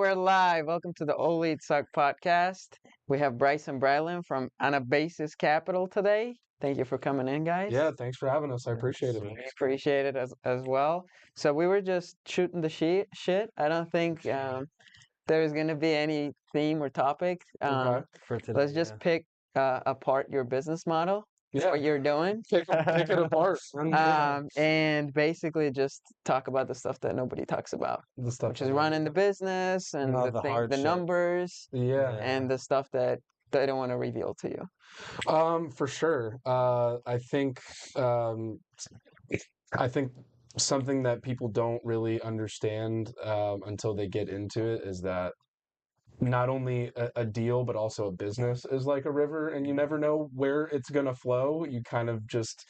we're live. Welcome to the All Lead Suck podcast. We have Bryce and Bylen from Anabasis Capital today. Thank you for coming in, guys. Yeah, thanks for having us. I appreciate it. We appreciate it as well. So we were just shooting the shit. I don't think there's going to be any theme or topic. Okay. For today. Let's just pick apart your business model, Yeah, what you're doing, pick it apart. and basically just talk about the stuff that nobody talks about, The stuff which is that- running the business and All the the thing, hard the shit. numbers, Yeah. and the stuff that they don't want to reveal to you. For sure. I think something that people don't really understand until they get into it is that not only a deal, but also a business is like a river, and you never know where it's going to flow. You kind of just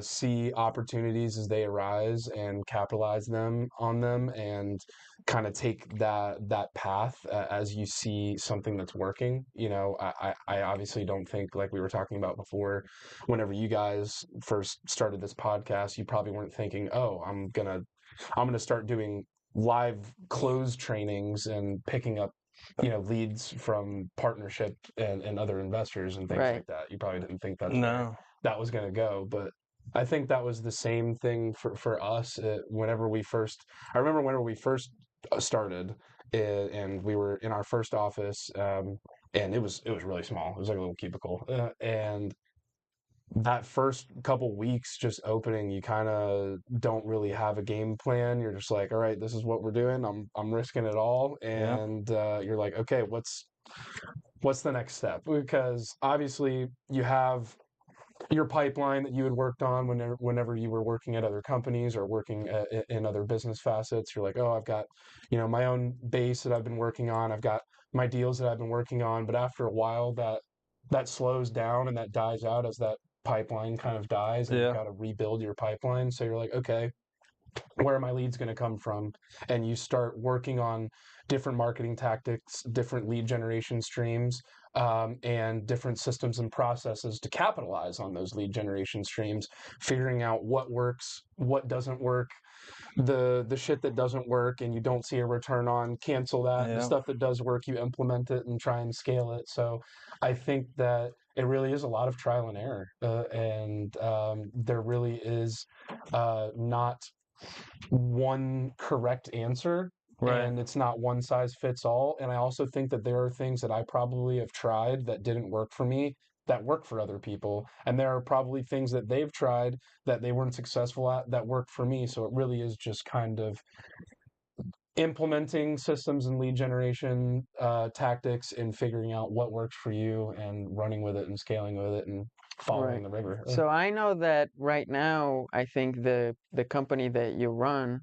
see opportunities as they arise and capitalize on them, and kind of take that path as you see something that's working. I obviously don't think, like we were talking about before, whenever you guys first started this podcast, you probably weren't thinking, oh, I'm gonna start doing live close trainings and picking up leads from partnership and other investors and things Right. like that. You probably didn't think that's where No. that was going to go, but I think that was the same thing for us. I remember whenever we first started, and we were in our first office, and it was really small. It was like a little cubicle, and that first couple weeks just opening, you kind of don't really have a game plan. You're just like, all right, this is what we're doing. I'm risking it all, and you're like, okay, what's the next step? Because obviously you have your pipeline that you had worked on whenever you were working at other companies or working in other business facets. You're like, oh, I've got my own base that I've been working on. I've got my deals that I've been working on. But after a while, that slows down and that dies out as that pipeline kind of dies, and you've got to rebuild your pipeline. So you're like, okay, where are my leads going to come from? And you start working on different marketing tactics, different lead generation streams, and different systems and processes to capitalize on those lead generation streams, figuring out what works, what doesn't work, the shit that doesn't work and you don't see a return on, cancel that. The stuff that does work, you implement it and try and scale it. So I think that it really is a lot of trial and error, and there really is not one correct answer, and it's not one size fits all. And I also think that there are things that I probably have tried that didn't work for me that work for other people, and there are probably things that they've tried that they weren't successful at that worked for me. So it really is just kind of implementing systems and lead generation tactics and figuring out what works for you and running with it and scaling with it and following the river. So I know that right now, I think the company that you run,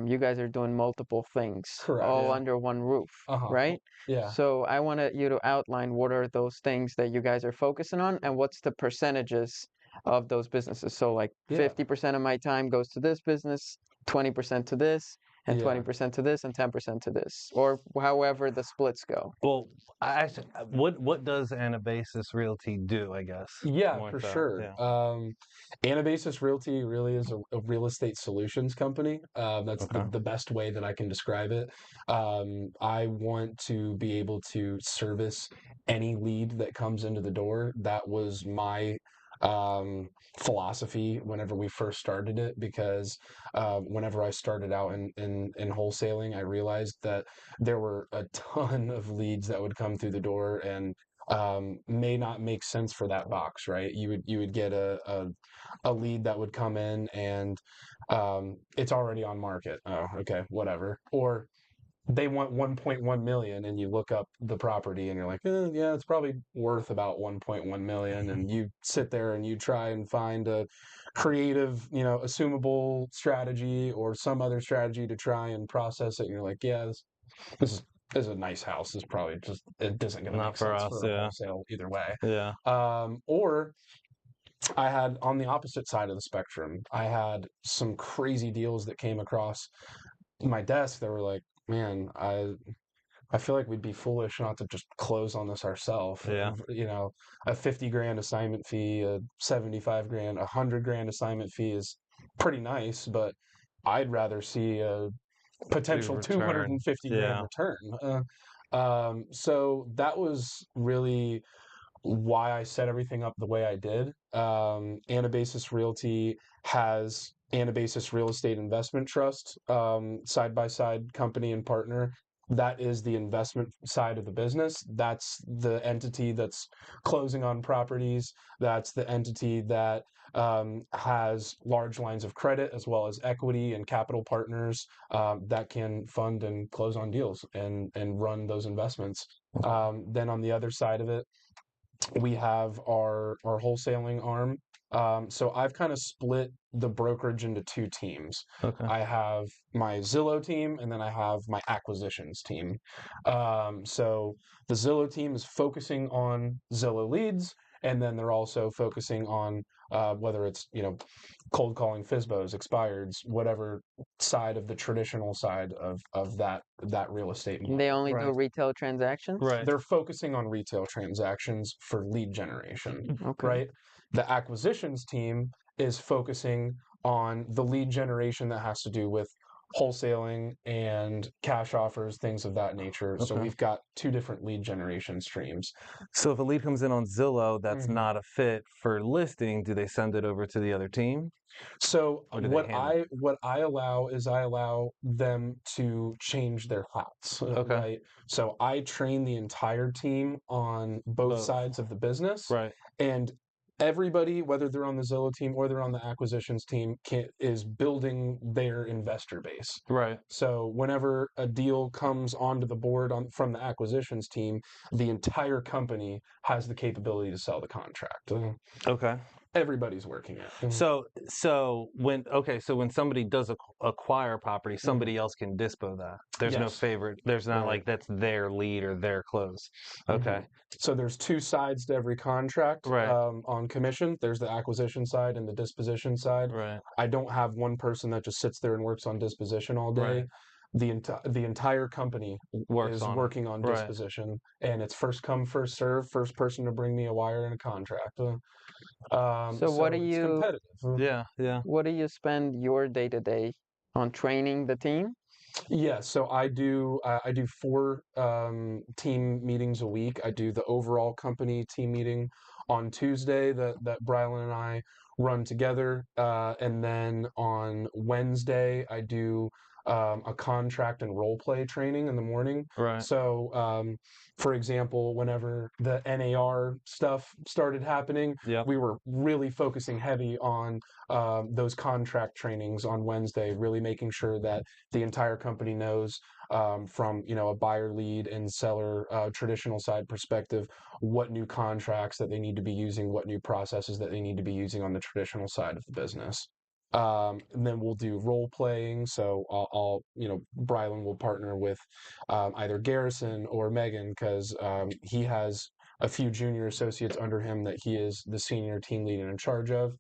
you guys are doing multiple things, Correct. all under one roof, right? Yeah. So I wanted you to outline what are those things that you guys are focusing on, and what's the percentages of those businesses. So like 50% of my time goes to this business, 20% to this, and 20% to this, and 10% to this, or however the splits go. Well, what does Anabasis Realty do, I guess? Yeah, for sure. Anabasis Realty really is a real estate solutions company. That's the best way that I can describe it. I want to be able to service any lead that comes into the door. That was my philosophy whenever we first started it, because whenever I started out in wholesaling, I realized that there were a ton of leads that would come through the door and may not make sense for that box, right? You would get a lead that would come in and it's already on market. Oh, okay, whatever. Or they want 1.1 million, and you look up the property and you're like, yeah, it's probably worth about 1.1 million. And you sit there and you try and find a creative, assumable strategy or some other strategy to try and process it. And you're like, yeah, this is a nice house. It's probably just, it isn't going to make sense for a wholesale either way. Yeah. Or I had, on the opposite side of the spectrum, I had some crazy deals that came across my desk that were like, man, I feel like we'd be foolish not to just close on this ourselves. Yeah. A 50 grand assignment fee, a 75 grand, 100 grand assignment fee is pretty nice, but I'd rather see a potential return. 250 grand Yeah. return. So that was really why I set everything up the way I did. Anabasis Realty has Anabasis Real Estate Investment Trust, side by side company and partner. That is the investment side of the business. That's the entity that's closing on properties. That's the entity that has large lines of credit as well as equity and capital partners that can fund and close on deals and run those investments. Then on the other side of it, we have our wholesaling arm. So I've kind of split the brokerage into two teams. Okay. I have my Zillow team and then I have my acquisitions team. So the Zillow team is focusing on Zillow leads, and then they're also focusing on whether it's cold calling, FSBOs, expireds, whatever side of the traditional side of that real estate model. They only do Right. retail transactions? Right. They're focusing on retail transactions for lead generation, Okay. right? The acquisitions team is focusing on the lead generation that has to do with wholesaling and cash offers, things of that nature. So Okay. we've got two different lead generation streams. So if a lead comes in on Zillow that's Mhm. not a fit for listing, do they send it over to the other team? So Or do they handle what I allow is I allow them to change their hats, Okay. right? So I train the entire team on both Both. sides of the business, Right. and everybody, whether they're on the Zillow team or they're on the acquisitions team, is building their investor base. Right. So whenever a deal comes onto the board from the acquisitions team, the entire company has the capability to sell the contract. Okay. Everybody's working it. So when somebody does acquire property, somebody else can dispo that. There's no Yes. favorite. There's not Right. like that's their lead or their close. Okay. So there's two sides to every contract. Right. On commission. There's the acquisition side and the disposition side. Right. I don't have one person that just sits there and works on disposition all day. Right. The entire company is working on Right. disposition, and it's first come, first serve. First person to bring me a wire and a contract. So what do it's you competitive. Yeah. Yeah. what do you spend your day-to-day on training the team? Yeah, so I do 4 team meetings a week. I do the overall company team meeting on Tuesday that Brylen and I run together, and then on Wednesday I do a contract and role play training in the morning. Right. So, for example, whenever the NAR stuff started happening, Yep. we were really focusing heavy on those contract trainings on Wednesday, really making sure that the entire company knows from a buyer lead and seller traditional side perspective what new contracts that they need to be using, what new processes that they need to be using on the traditional side of the business. And then we'll do role playing. So Brylen will partner with either Garrison or Megan because he has a few junior associates under him that he is the senior team lead and in charge of.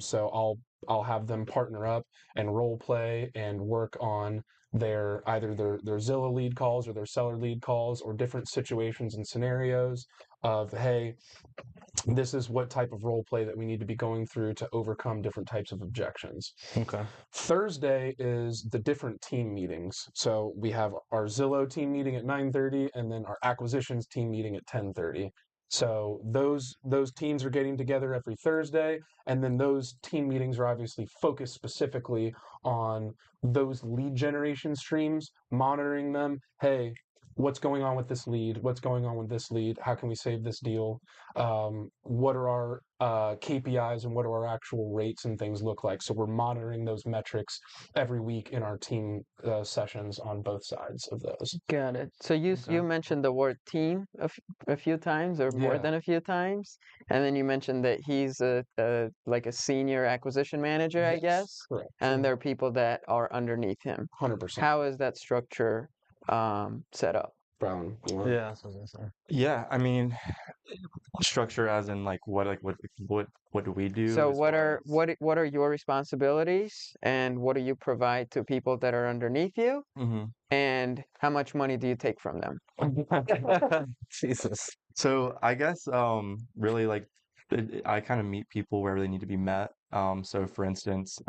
So I'll have them partner up and role play and work on either their Zillow lead calls or their seller lead calls or different situations and scenarios of, hey, this is what type of role play that we need to be going through to overcome different types of objections. Okay. Thursday is the different team meetings. So we have our Zillow team meeting at 9:30 and then our acquisitions team meeting at 10:30. So those teams are getting together every Thursday, and then those team meetings are obviously focused specifically on those lead generation streams, monitoring them. Hey, what's going on with this lead? What's going on with this lead? How can we save this deal? What are our KPIs and what do our actual rates and things look like? So we're monitoring those metrics every week in our team sessions on both sides of those. Got it. So you mentioned the word team a few times or more Yeah. than a few times, and then you mentioned that he's like a senior acquisition manager, I Yes, guess, correct. and there are people that are underneath him. 100%. How is that structure set up? Brown. Yeah. That's what I was gonna say. Yeah, I mean, structure as in what do we do So as far as what are your responsibilities and what do you provide to people that are underneath you? And how much money do you take from them? Jesus. So I guess really like I kind of meet people wherever they need to be met. So for instance,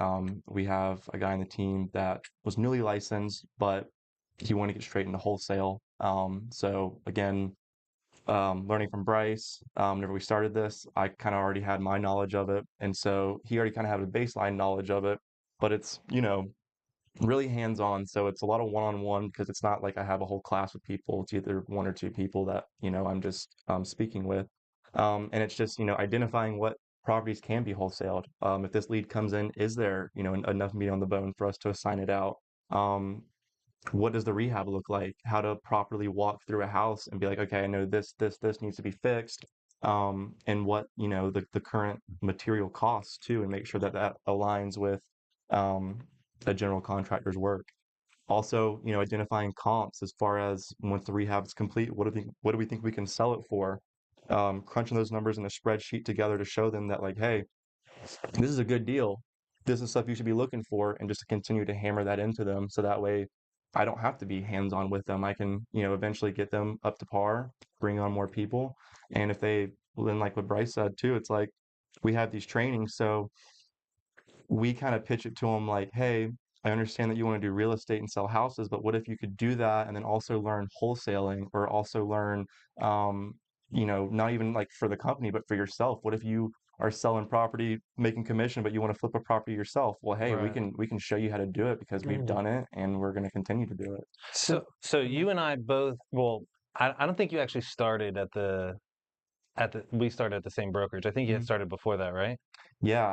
we have a guy on the team that was newly licensed, but he wanted to get straight into wholesale. So again, learning from Bryce, whenever we started this, I kind of already had my knowledge of it. And so he already kind of had a baseline knowledge of it, but it's, really hands-on. So it's a lot of one-on-one because it's not like I have a whole class with people. It's either one or two people that, I'm just speaking with. And it's just, identifying what properties can be wholesaled. If this lead comes in, is there, enough meat on the bone for us to assign it out? What does the rehab look like? How to properly walk through a house and be like, okay, I know this needs to be fixed. And what, the current material costs too, and make sure that that aligns with a general contractor's work. Also, identifying comps as far as once the rehab is complete, what do we think we can sell it for? Crunching those numbers in a spreadsheet together to show them that like, hey, this is a good deal. This is stuff you should be looking for, and just to continue to hammer that into them so that way I don't have to be hands-on with them. I can, eventually get them up to par, bring on more people. And if they, then like what Bryce said too, it's like we have these trainings, so we kind of pitch it to them like, hey, I understand that you want to do real estate and sell houses, but what if you could do that and then also learn wholesaling, or also learn, not even like for the company, but for yourself? What if you are selling property, making commission, but you want to flip a property yourself? Well, hey, Right. we can show you how to do it because we've Mhm. done it and we're going to continue to do it. So you and I both, well, I don't think you actually started we started at the same brokerage. I think you had Mhm. started before that, right? Yeah,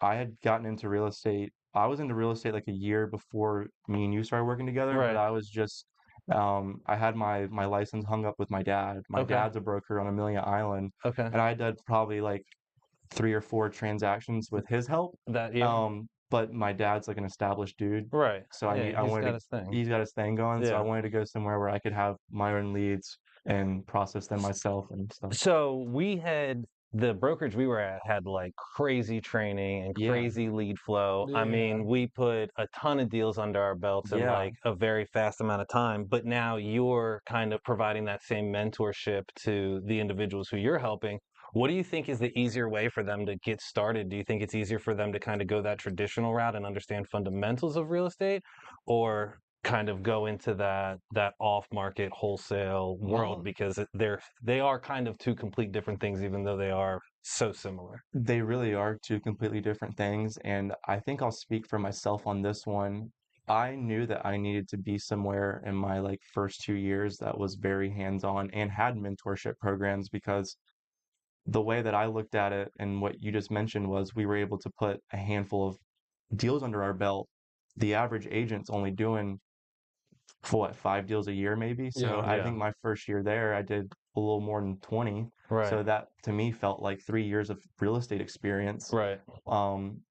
I had gotten into real estate. I was into real estate like a year before me and you started working together, but Right. I was just I had my license hung up with my dad. My Okay. dad's a broker on Amelia Island, Okay. and I did probably like 3 or 4 transactions with his help. That year. But my dad's like an established dude, Right. so Yeah, I he's wanted got to his thing. he's got his thing going, so I Yeah. wanted to go somewhere where I could have my own leads and process them myself and stuff. So the brokerage we were at had like crazy training and Yeah, crazy lead flow. I Yeah. mean, we put a ton of deals under our belts in yeah. like a very fast amount of time, but now you're kind of providing that same mentorship to the individuals who you're helping. What do you think is the easier way for them to get started? Do you think it's easier for them to kind of go that traditional route and understand fundamentals of real estate, or kind of go into that off market wholesale world, Well, because they are kind of two complete different things, even though they are so similar? they really are two completely different things, and I think I'll speak for myself on this one. I knew that I needed to be somewhere in my like first 2 years that was very hands-on and had mentorship programs, because the way that I looked at it and what you just mentioned was we were able to put a handful of deals under our belt. The average agent's only doing for what, 5 deals a year maybe. So Yeah. I Yeah. think my first year there, I did a little more than 20. Right. So that to me felt like 3 years of real estate experience. Right.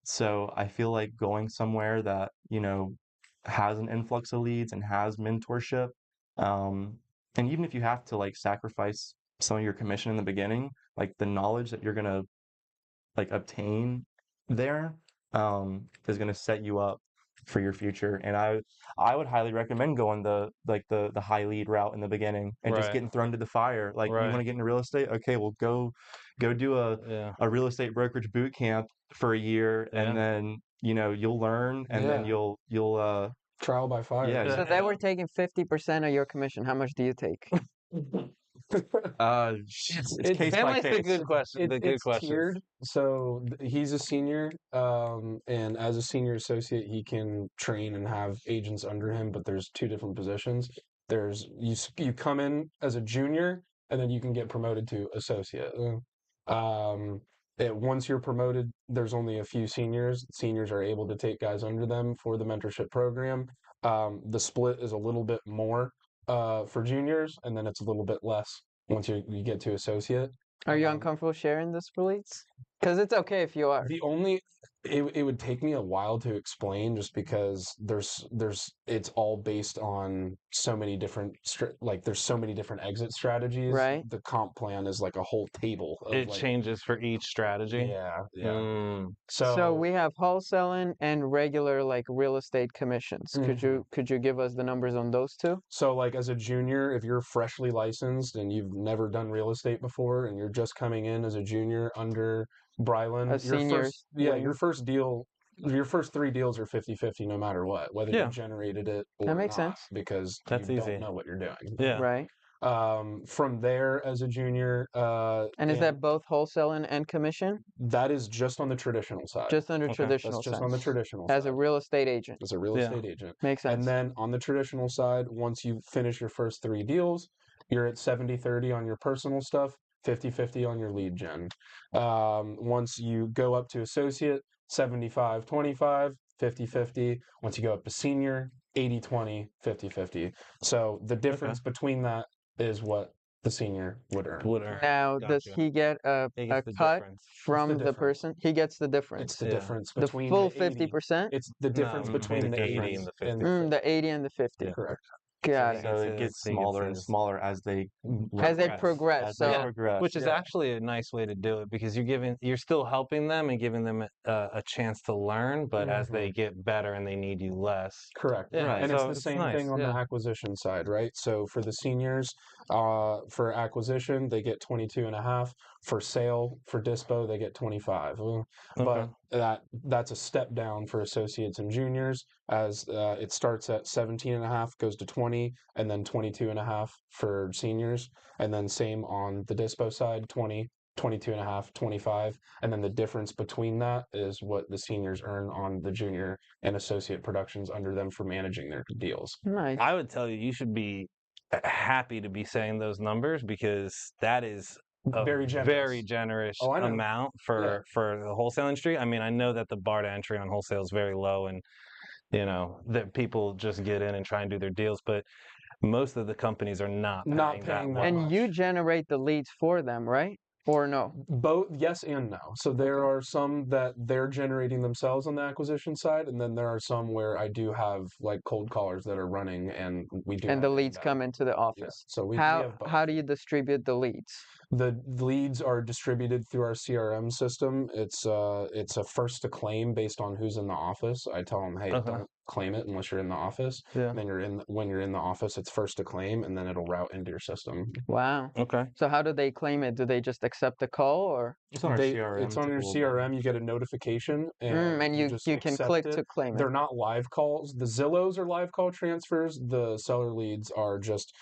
So I feel like going somewhere that, has an influx of leads and has mentorship. And even if you have to like sacrifice some of your commission in the beginning, like the knowledge that you're gonna like obtain there is going to set you up for your future. And I would highly recommend going the high lead route in the beginning and just Right. getting thrown to the fire. Like, you want Right. to get into real estate? Okay, well go do Yeah. a real estate brokerage boot camp for a year, and Yeah. then you'll learn, and then Yeah. you'll Trial by fire. yeah. So they were taking 50% of your commission. How much do you take? It's case Dan by likes the case. good question. The good It's questions. tiered. So he's a senior, and as a senior associate, he can train and have agents under him. But there's two different positions. There's you come in as a junior, and then you can get promoted to associate. Once you're promoted, there's only a few seniors. Seniors are able to take guys under them for the mentorship program. The split is a little bit more for juniors, and then it's a little bit less once you get to associate. Are you Um, uncomfortable sharing the splits? Because it's okay if you are. the only it would take me a while to explain just because there's it's all based on so many different like there's so many different exit strategies. Right. The comp plan is like a whole table of It like changes for each strategy. yeah. Mm. So So we have wholesaling and regular like real estate commissions. Mhm. Could you give us the numbers on those two? So, like as a junior, if you're freshly licensed and you've never done real estate before and you're just coming in as a junior under Brylen, A senior's your wing. first deal, your first 3 deals are 50-50 no matter what, whether you generated it or That makes not, sense. because That's you easy. don't know what you're doing. Yeah. Right. From there, as a junior, And is that both wholesale and commission? that is just on the traditional side. Just under Okay. traditional That's just sense. on the traditional As side. a real estate agent. As a real estate agent. Makes sense. And then on the traditional side, once you finish your first 3 deals, you're at 70-30 on your personal stuff, 50-50 on your lead gen. Once you go up to associate, 75-25, 50-50. Once you go up to senior, 80-20, 50-50. So the difference between that is what the senior would earn. Now, does he get a cut from the person? He gets the difference. It's the difference The between full the 80. 50%? It's the difference between the 80 and the 50. The 80 and the 50. Correct. Got it. So it gets smaller and smaller as they progress. As they progress. Which is actually a nice way to do it, because you're still helping them and giving them a chance to learn, but as they get better and they need you less. Correct. Yeah, And so it's the same thing on the acquisition side, right? So for the seniors, for acquisition, they get 22.5. For sale, for dispo, they get 25. But that's a step down for associates and juniors, as it starts at 17.5, goes to 20, and then 22.5 for seniors. And then same on the dispo side, 20, 22.5, 25, and then the difference between that is what the seniors earn on the junior and associate productions under them for managing their deals. Nice. I would tell you should be happy to be saying those numbers, because that is a very generous amount for the wholesale industry. I mean, I know that the bar to entry on wholesale is very low, and that people just get in and try and do their deals, but most of the companies are not paying that and much. you generate the leads for them, right? Or no? Both, yes and no. So there are some that they're generating themselves on the acquisition side, and then there are some where I do have like cold callers that are running, and we do. And the leads come into the office. Yeah. So we have both. How do you distribute the leads? The leads are distributed through our CRM system. It's a first to claim based on who's in the office. I tell them, hey, don't claim it unless you're in the office. Yeah. And then when you're in the office, it's first to claim, and then it'll route into your system. Wow. Okay. So how do they claim it? Do they just accept the call, or it's on our CRM? It's on your CRM. You get a notification, and you can click to claim it. They're not live calls. The Zillows are live call transfers. The seller leads are just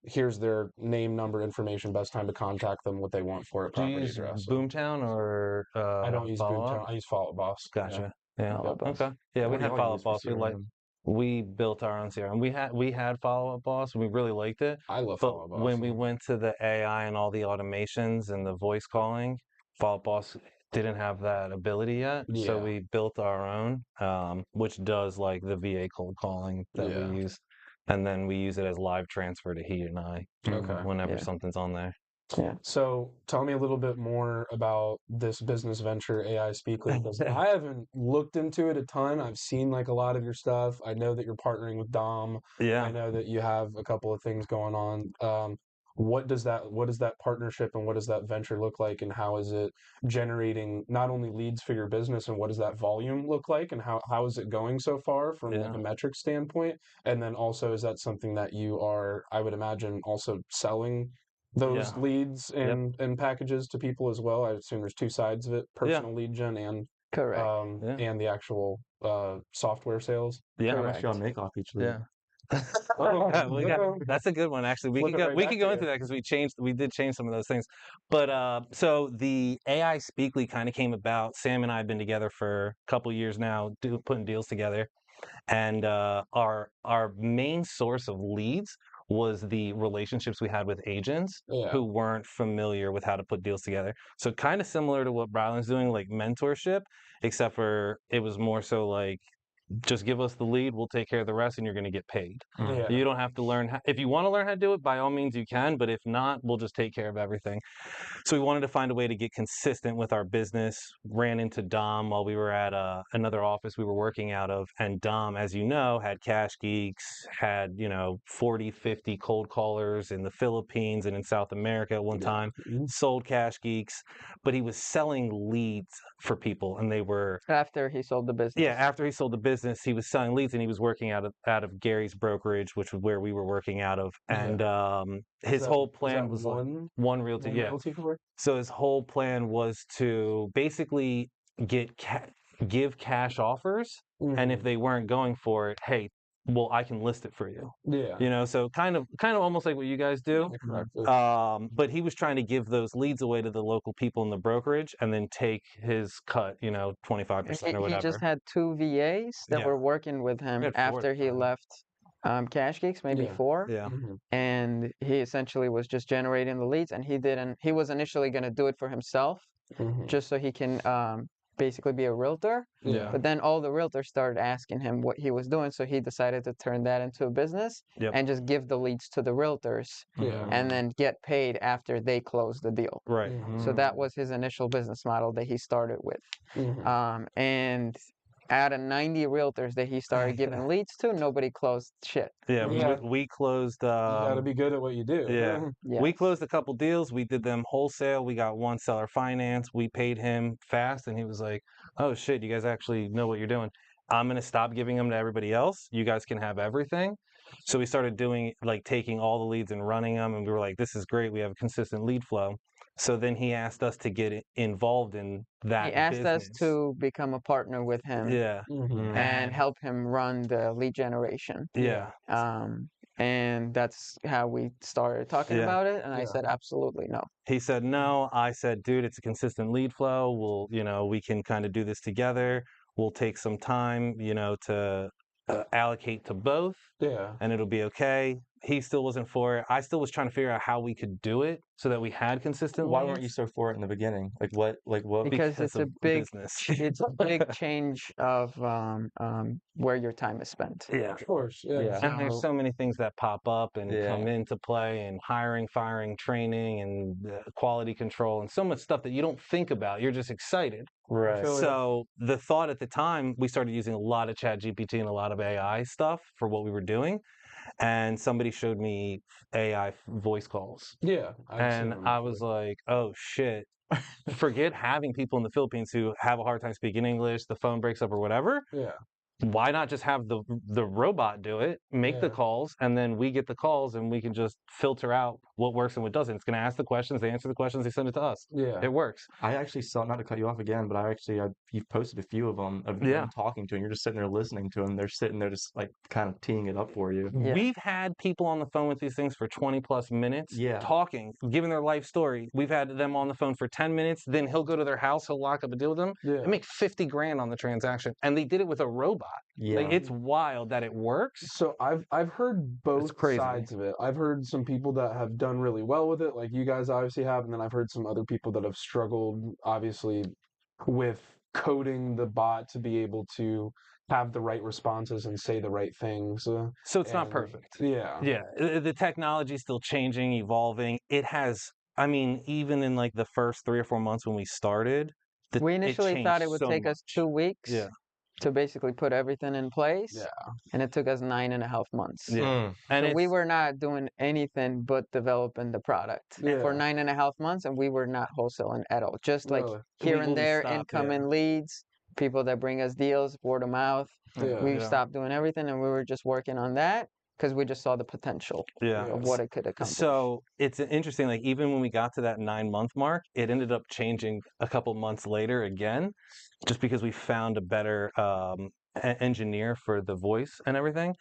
here's their name, number, information, best time to contact them, what they want for it, property address. Boomtown or I don't use Boomtown. I use Follow Up Boss. Gotcha. Yeah. Okay. Yeah, we had Follow Up Boss. We built our own CRM. We had Follow Up Boss. We really liked it. I love Follow Up Boss. When we went to the AI and all the automations and the voice calling, Follow Up Boss didn't have that ability yet. Yeah. So we built our own, which does like the VA cold calling that we use. And then we use it as live transfer to he and I whenever something's on there. Yeah. So tell me a little bit more about this business venture, AI Speakly, because I haven't looked into it a ton. I've seen like a lot of your stuff. I know that you're partnering with Dom. Yeah. I know that you have a couple of things going on. What does that partnership and what does that venture look like, and how is it generating not only leads for your business, and what does that volume look like, and how is it going so far from like a metric standpoint? And then also, is that something that you are, I would imagine, also selling those leads and packages to people as well? I assume there's two sides of it: personal lead gen and and the actual software sales. Yeah, how much y'all make off each lead? Yeah. That's a good one, actually. We could go into that, because we did change some of those things. But so the AI Speakly kind of came about. Sam and I have been together for a couple years now, putting deals together, and our main source of leads was the relationships we had with agents who weren't familiar with how to put deals together. So kind of similar to what Brylen's doing, like mentorship, except for it was more so like, just give us the lead, we'll take care of the rest, and you're going to get paid. You don't have to learn if you want to learn how to do it, by all means you can, but if not, we'll just take care of everything. So we wanted to find a way to get consistent with our business. Ran into Dom while we were at another office we were working out of, and Dom, as you know, had Cash Geeks, had 40, 50 cold callers in the Philippines and in South America at one time, sold Cash Geeks, but he was selling leads for people, and they were after he sold the business. Yeah, after he sold the business. business, he was selling leads, and he was working out of Gary's brokerage, which was where we were working out of. And his whole plan was like one realty, one realty for? So his whole plan was to basically give cash offers, and if they weren't going for it, hey, well, I can list it for you. Yeah. You know, so kind of almost like what you guys do. But he was trying to give those leads away to the local people in the brokerage and then take his cut, 25% or whatever. He just had 2 VAs that were working with him after he left Cash Geeks, maybe 4. Yeah. And he essentially was just generating the leads, and he was initially going to do it for himself, just so he can basically be a realtor. Yeah. But then all the realtors started asking him what he was doing, so he decided to turn that into a business and just give the leads to the realtors and then get paid after they close the deal. Right. So that was his initial business model that he started with. And out of 90 realtors that he started giving leads to, nobody closed shit. Yeah. We closed. You got to be good at what you do. Yeah. We closed a couple deals. We did them wholesale. We got one seller finance. We paid him fast, and he was like, "Oh shit, you guys actually know what you're doing. I'm gonna stop giving them to everybody else. You guys can have everything." So we started doing taking all the leads and running them, and we were like, "This is great. We have a consistent lead flow." So then he asked us to get involved in that. He asked business. us to become a partner with him. Yeah. And help him run the lead generation. Yeah. And that's how we started talking about it. And I said, absolutely no. He said no. I said, dude, it's a consistent lead flow. We can kind of do this together. We'll take some time, to allocate to both. Yeah. And it'll be okay. He still wasn't for it. I still was trying to figure out how we could do it so that we had consistent. Why weren't you so for it in the beginning? What? Because it's a big business. It's a big change of where your time is spent. Yeah, of course. Yeah. And there's so many things that pop up and come into play, and hiring, firing, training, and quality control, and so much stuff that you don't think about. You're just excited. Right. So the thought at the time, we started using a lot of ChatGPT and a lot of AI stuff for what we were doing. And somebody showed me AI voice calls. Yeah. And I was like, oh shit. Forget having people in the Philippines who have a hard time speaking English, the phone breaks up or whatever. Yeah. Why not just have the robot do it, make the calls, and then we get the calls and we can just filter out what works and what doesn't. It's going to ask the questions, they answer the questions, they send it to us. Yeah. It works. I actually saw, not to cut you off again, but you've posted a few of them of them talking to, and you're just sitting there listening to them. They're sitting there just kind of teeing it up for you. Yeah. We've had people on the phone with these things for 20 plus minutes talking, giving their life story. We've had them on the phone for 10 minutes. Then he'll go to their house, he'll lock up a deal with them and make 50 grand on the transaction. And they did it with a robot. Yeah. It's wild that it works. So I've heard both sides of it. I've heard some people that have done really well with it, like you guys obviously have, and then I've heard some other people that have struggled, obviously, with coding the bot to be able to have the right responses and say the right things. So it's not perfect. Yeah. Yeah. The technology is still changing, evolving. It has, even in the first 3 or 4 months when we started, we initially thought it would take us 2 weeks. Yeah. To basically put everything in place. Yeah. And it took us 9.5 months. Yeah. And so we were not doing anything but developing the product for 9.5 months, and we were not wholesaling at all. Just here and there, incoming leads, people that bring us deals, word of mouth. We stopped doing everything, and we were just working on that because we just saw the potential of what it could accomplish. So it's interesting, even when we got to that 9-month mark, it ended up changing a couple months later again, just because we found a better engineer for the voice and everything.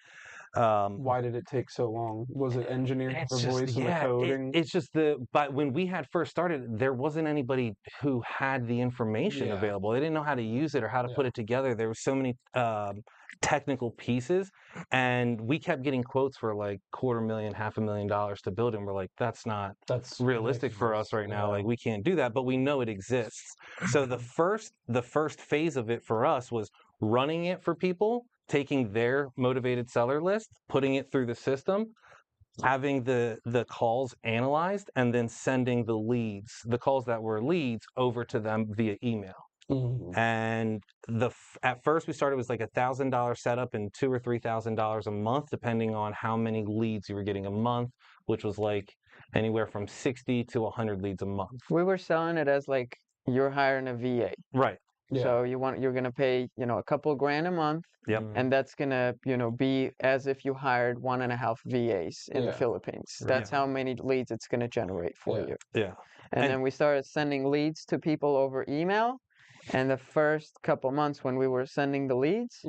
Why did it take so long? Was it engineered for voice and the coding? It's just but when we had first started, there wasn't anybody who had the information available. They didn't know how to use it or how to put it together. There were so many technical pieces, and we kept getting quotes for $250,000, $500,000 to build, and we're like, that's realistic for us right now. We can't do that, but we know it exists. So the first phase of it for us was running it for people, taking their motivated seller list, putting it through the system, having the calls analyzed, and then sending the calls that were leads over to them via email. Mm-hmm. And at first we started with $1,000 setup and $2,000 or $3,000 a month, depending on how many leads you were getting a month, which was anywhere from 60 to 100 leads a month. We were selling it as you're hiring a VA. Right. So you're gonna pay, a couple grand a month, Yep. and that's gonna, be as if you hired 1.5 VAs in the Philippines. That's how many leads it's gonna generate for you. Yeah. And then we started sending leads to people over email. And the first couple months when we were sending the leads,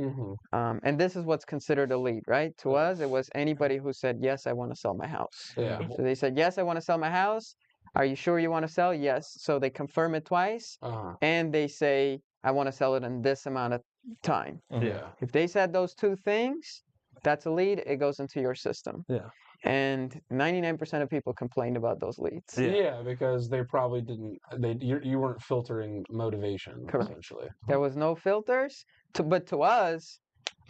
and this is what's considered a lead, right? To us, it was anybody who said, yes, I want to sell my house. So they said, yes, I want to sell my house. Are you sure you want to sell? Yes. So they confirm it twice, and they say, I want to sell it in this amount of time. If they said those two things, that's a lead. It goes into your system. And 99% of people complained about those leads. Yeah, because they probably didn't. You weren't filtering motivation. Correct. Essentially. There was no filters. But to us,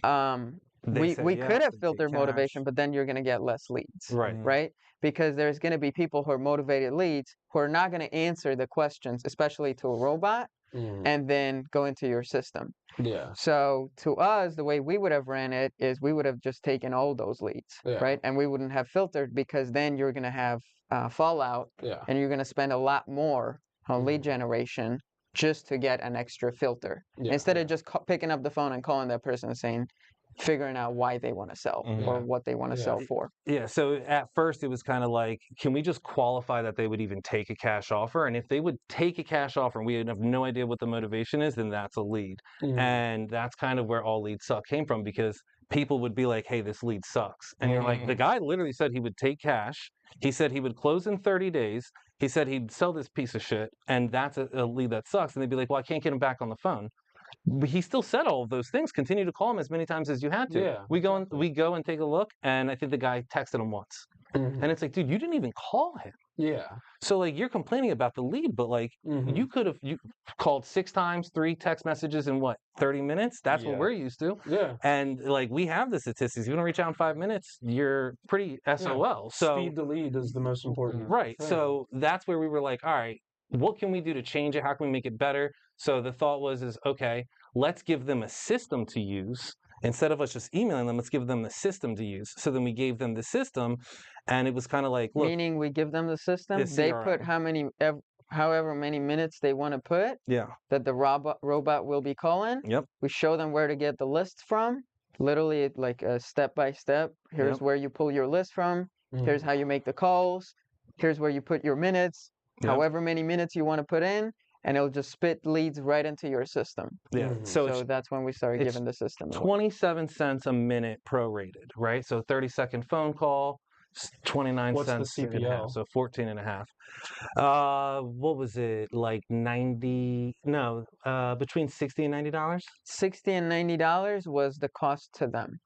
we could have filtered motivation, but then you're going to get less leads. Right? Because there's going to be people who are motivated leads who are not going to answer the questions, especially to a robot, and then go into your system. So to us, the way we would have ran it is we would have just taken all those leads, right? And we wouldn't have filtered, because then you're going to have fallout, and you're going to spend a lot more on lead generation just to get an extra filter, instead of just picking up the phone and calling that person and saying, figuring out why they want to sell or what they want to sell for. Yeah, so at first it was kind of like, can we just qualify that they would even take a cash offer? And if they would take a cash offer and we have no idea what the motivation is, then that's a lead. And that's kind of where all leads suck came from, because people would be like, hey, this lead sucks. And you're like, the guy literally said he would take cash. He said he would close in 30 days. He said he'd sell this piece of shit, and that's a lead that sucks. And they'd be like, well, I can't get him back on the phone. But he still said all of those things. Continue to call him as many times as you had to. We go and take a look, and I think the guy texted him once. And it's like, dude, you didn't even call him. So like, you're complaining about the lead, but like, you called 6 times, 3 text messages in what, 30 minutes? That's what we're used to. And like, we have the statistics. You don't reach out in 5 minutes, you're pretty SOL. So speed to lead is the most important. Right. Thing. So that's where we were like, all right, what can we do to change it? How can we make it better? So the thought was, okay, let's give them a system to use. Instead of us just emailing them, let's give them the system to use. So then we gave them the system, and it was kind of like, look. Meaning we give them the system, they put however many minutes they want to put, that the robot will be calling. We show them where to get the list from, literally like a step-by-step. Here's where you pull your list from. Here's how you make the calls. Here's where you put your minutes, however many minutes you want to put in. And it'll just spit leads right into your system. So that's when we started giving the system. 27 cents a minute prorated, right? So 30-second phone call, 29 What's cents. The CPL? So 14 and a half. What was it, like 90? No, between $60 and $90. $60 and $90 was the cost to them.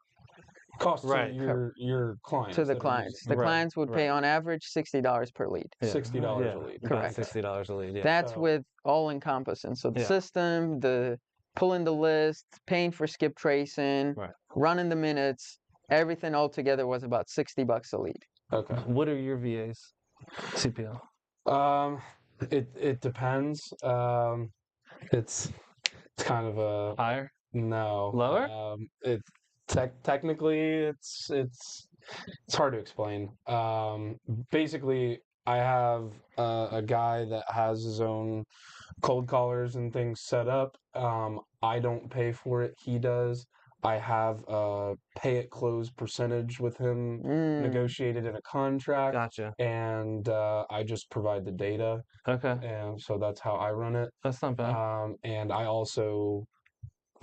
Cost to your clients. To the clients. The clients would pay on average $60 per lead. $60 a lead. Correct. $60 a lead. That's with all encompassing. So the system, the pulling the list, paying for skip tracing, running the minutes, everything all together was about $60 a lead. Okay. What are your VAs CPL? It depends. It's kind of a higher. No. Lower. Technically, it's hard to explain. Basically, I have a guy that has his own cold callers and things set up. I don't pay for it. He does. I have a pay at close percentage with him negotiated in a contract. Gotcha. And I just provide the data. Okay. And so that's how I run it. That's not bad. And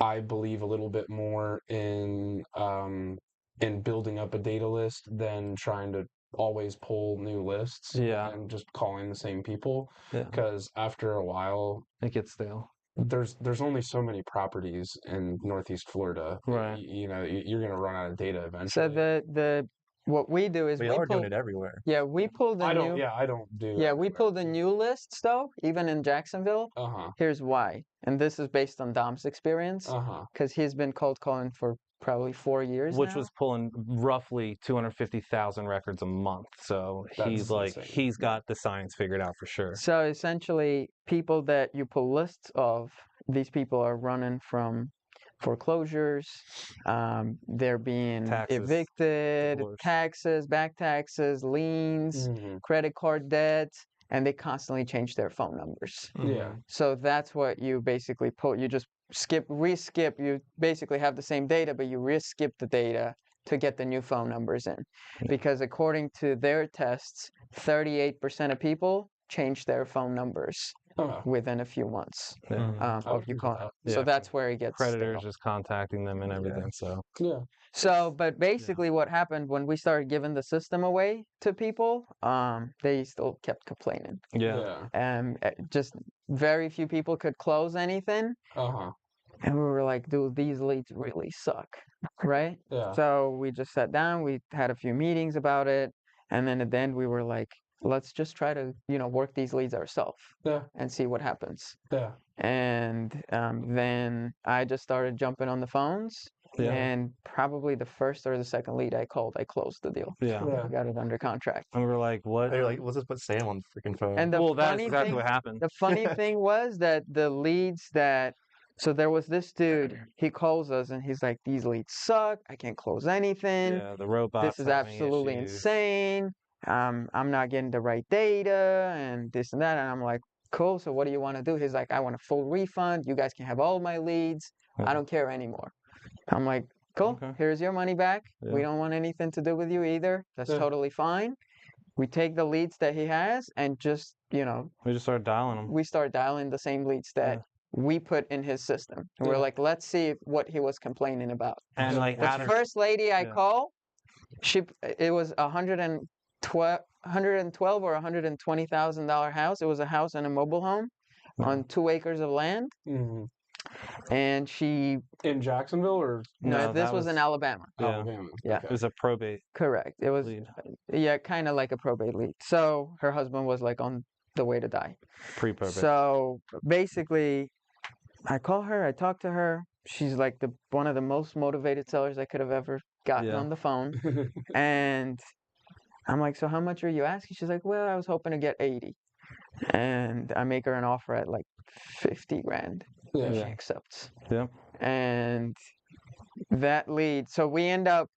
I believe a little bit more in building up a data list than trying to always pull new lists and just calling the same people. Because after a while, it gets stale. There's only so many properties in Northeast Florida. Right. You're going to run out of data eventually. So what we do is we are doing it everywhere. Yeah, we pull the I don't do. Yeah, we pull the new lists though, even in Jacksonville. Here's why, and this is based on Dom's experience, because he's been cold calling for probably 4 years Which now. was pulling roughly 250,000 records a month. So he's got the science figured out for sure. So essentially, people that you pull lists of, these people are running from foreclosures, they're being evicted, taxes, back taxes, liens, credit card debt, and they constantly change their phone numbers. Yeah. So that's what you basically pull. You just re-skip. You basically have the same data, but you re-skip the data to get the new phone numbers in. Because according to their tests, 38% of people change their phone numbers within a few months of you calling. So that's where it gets Predators stale. just contacting them and everything. So So, but basically what happened when we started giving the system away to people, they still kept complaining. And just very few people could close anything. And we were like, dude, these leads really suck, right? So we just sat down, we had a few meetings about it, and then at the end we were like, let's just try to, work these leads ourselves and see what happens. And then I just started jumping on the phones. And probably the first or the second lead I called, I closed the deal. I got it under contract. And we were like, what? They're like, let's just put Sam on the freaking phone. And that's exactly what happened. The funny thing was that the leads so there was this dude, he calls us and he's like, these leads suck. I can't close anything. Yeah, the robots. This is absolutely insane. I'm not getting the right data and this and that. And I'm like, cool. So what do you want to do? He's like, I want a full refund. You guys can have all my leads. I don't care anymore. I'm like, cool. Here's your money back. We don't want anything to do with you either. That's totally fine. We take the leads that he has and just, we just started dialing them. We start dialing the same leads that we put in his system. And we're like, let's see what he was complaining about. And like the first lady I call, it was $112 or $120,000 house. It was a house and a mobile home on 2 acres of land. And she in Jacksonville or no, this was in Alabama. Alabama. Yeah. It was a probate. Correct. It was kind of like a probate lead. So her husband was like on the way to die. Pre-probate. So basically, I call her, I talk to her. She's like one of the most motivated sellers I could have ever gotten on the phone. And I'm like, so how much are you asking? She's like, well, I was hoping to get 80. And I make her an offer at like 50 grand. She accepts. And that lead, so we end up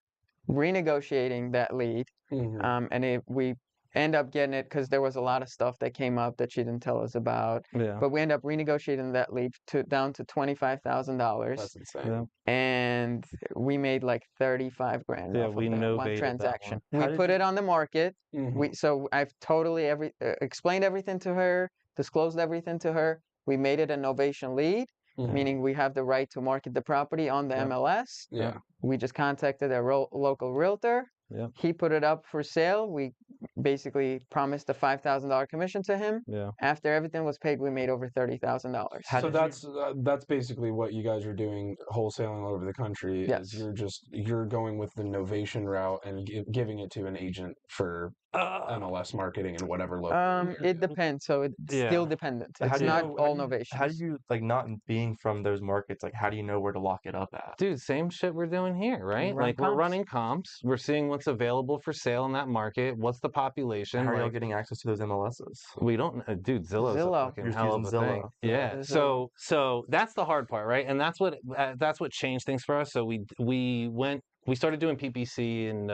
renegotiating that lead. And we end up getting it because there was a lot of stuff that came up that she didn't tell us about. But we end up renegotiating that lead down to $25,000. That's insane. And we made like 35 grand off of that one transaction. We put it on the market. So I've totally explained everything to her, disclosed everything to her. We made it a novation lead, meaning we have the right to market the property on the MLS. We just contacted a local realtor. He put it up for sale. We basically promised a $5,000 commission to him. After everything was paid, we made over $30,000. So that's basically what you guys are doing, wholesaling all over the country. Is you're going with the novation route and giving it to an agent for MLS marketing and whatever local. It depends. So it's still dependent. It's not all novation. How do you, like, not being from those markets, like, how do you know where to lock it up at? Dude, same shit we're doing here, right? Like, we're running comps. We're seeing what's available for sale in that market. What's the population? How are y'all getting access to those MLSs? We don't, dude, Zillow's a fucking hell of a thing. Yeah. So that's the hard part, right? And that's what changed things for us. So we started doing PPC and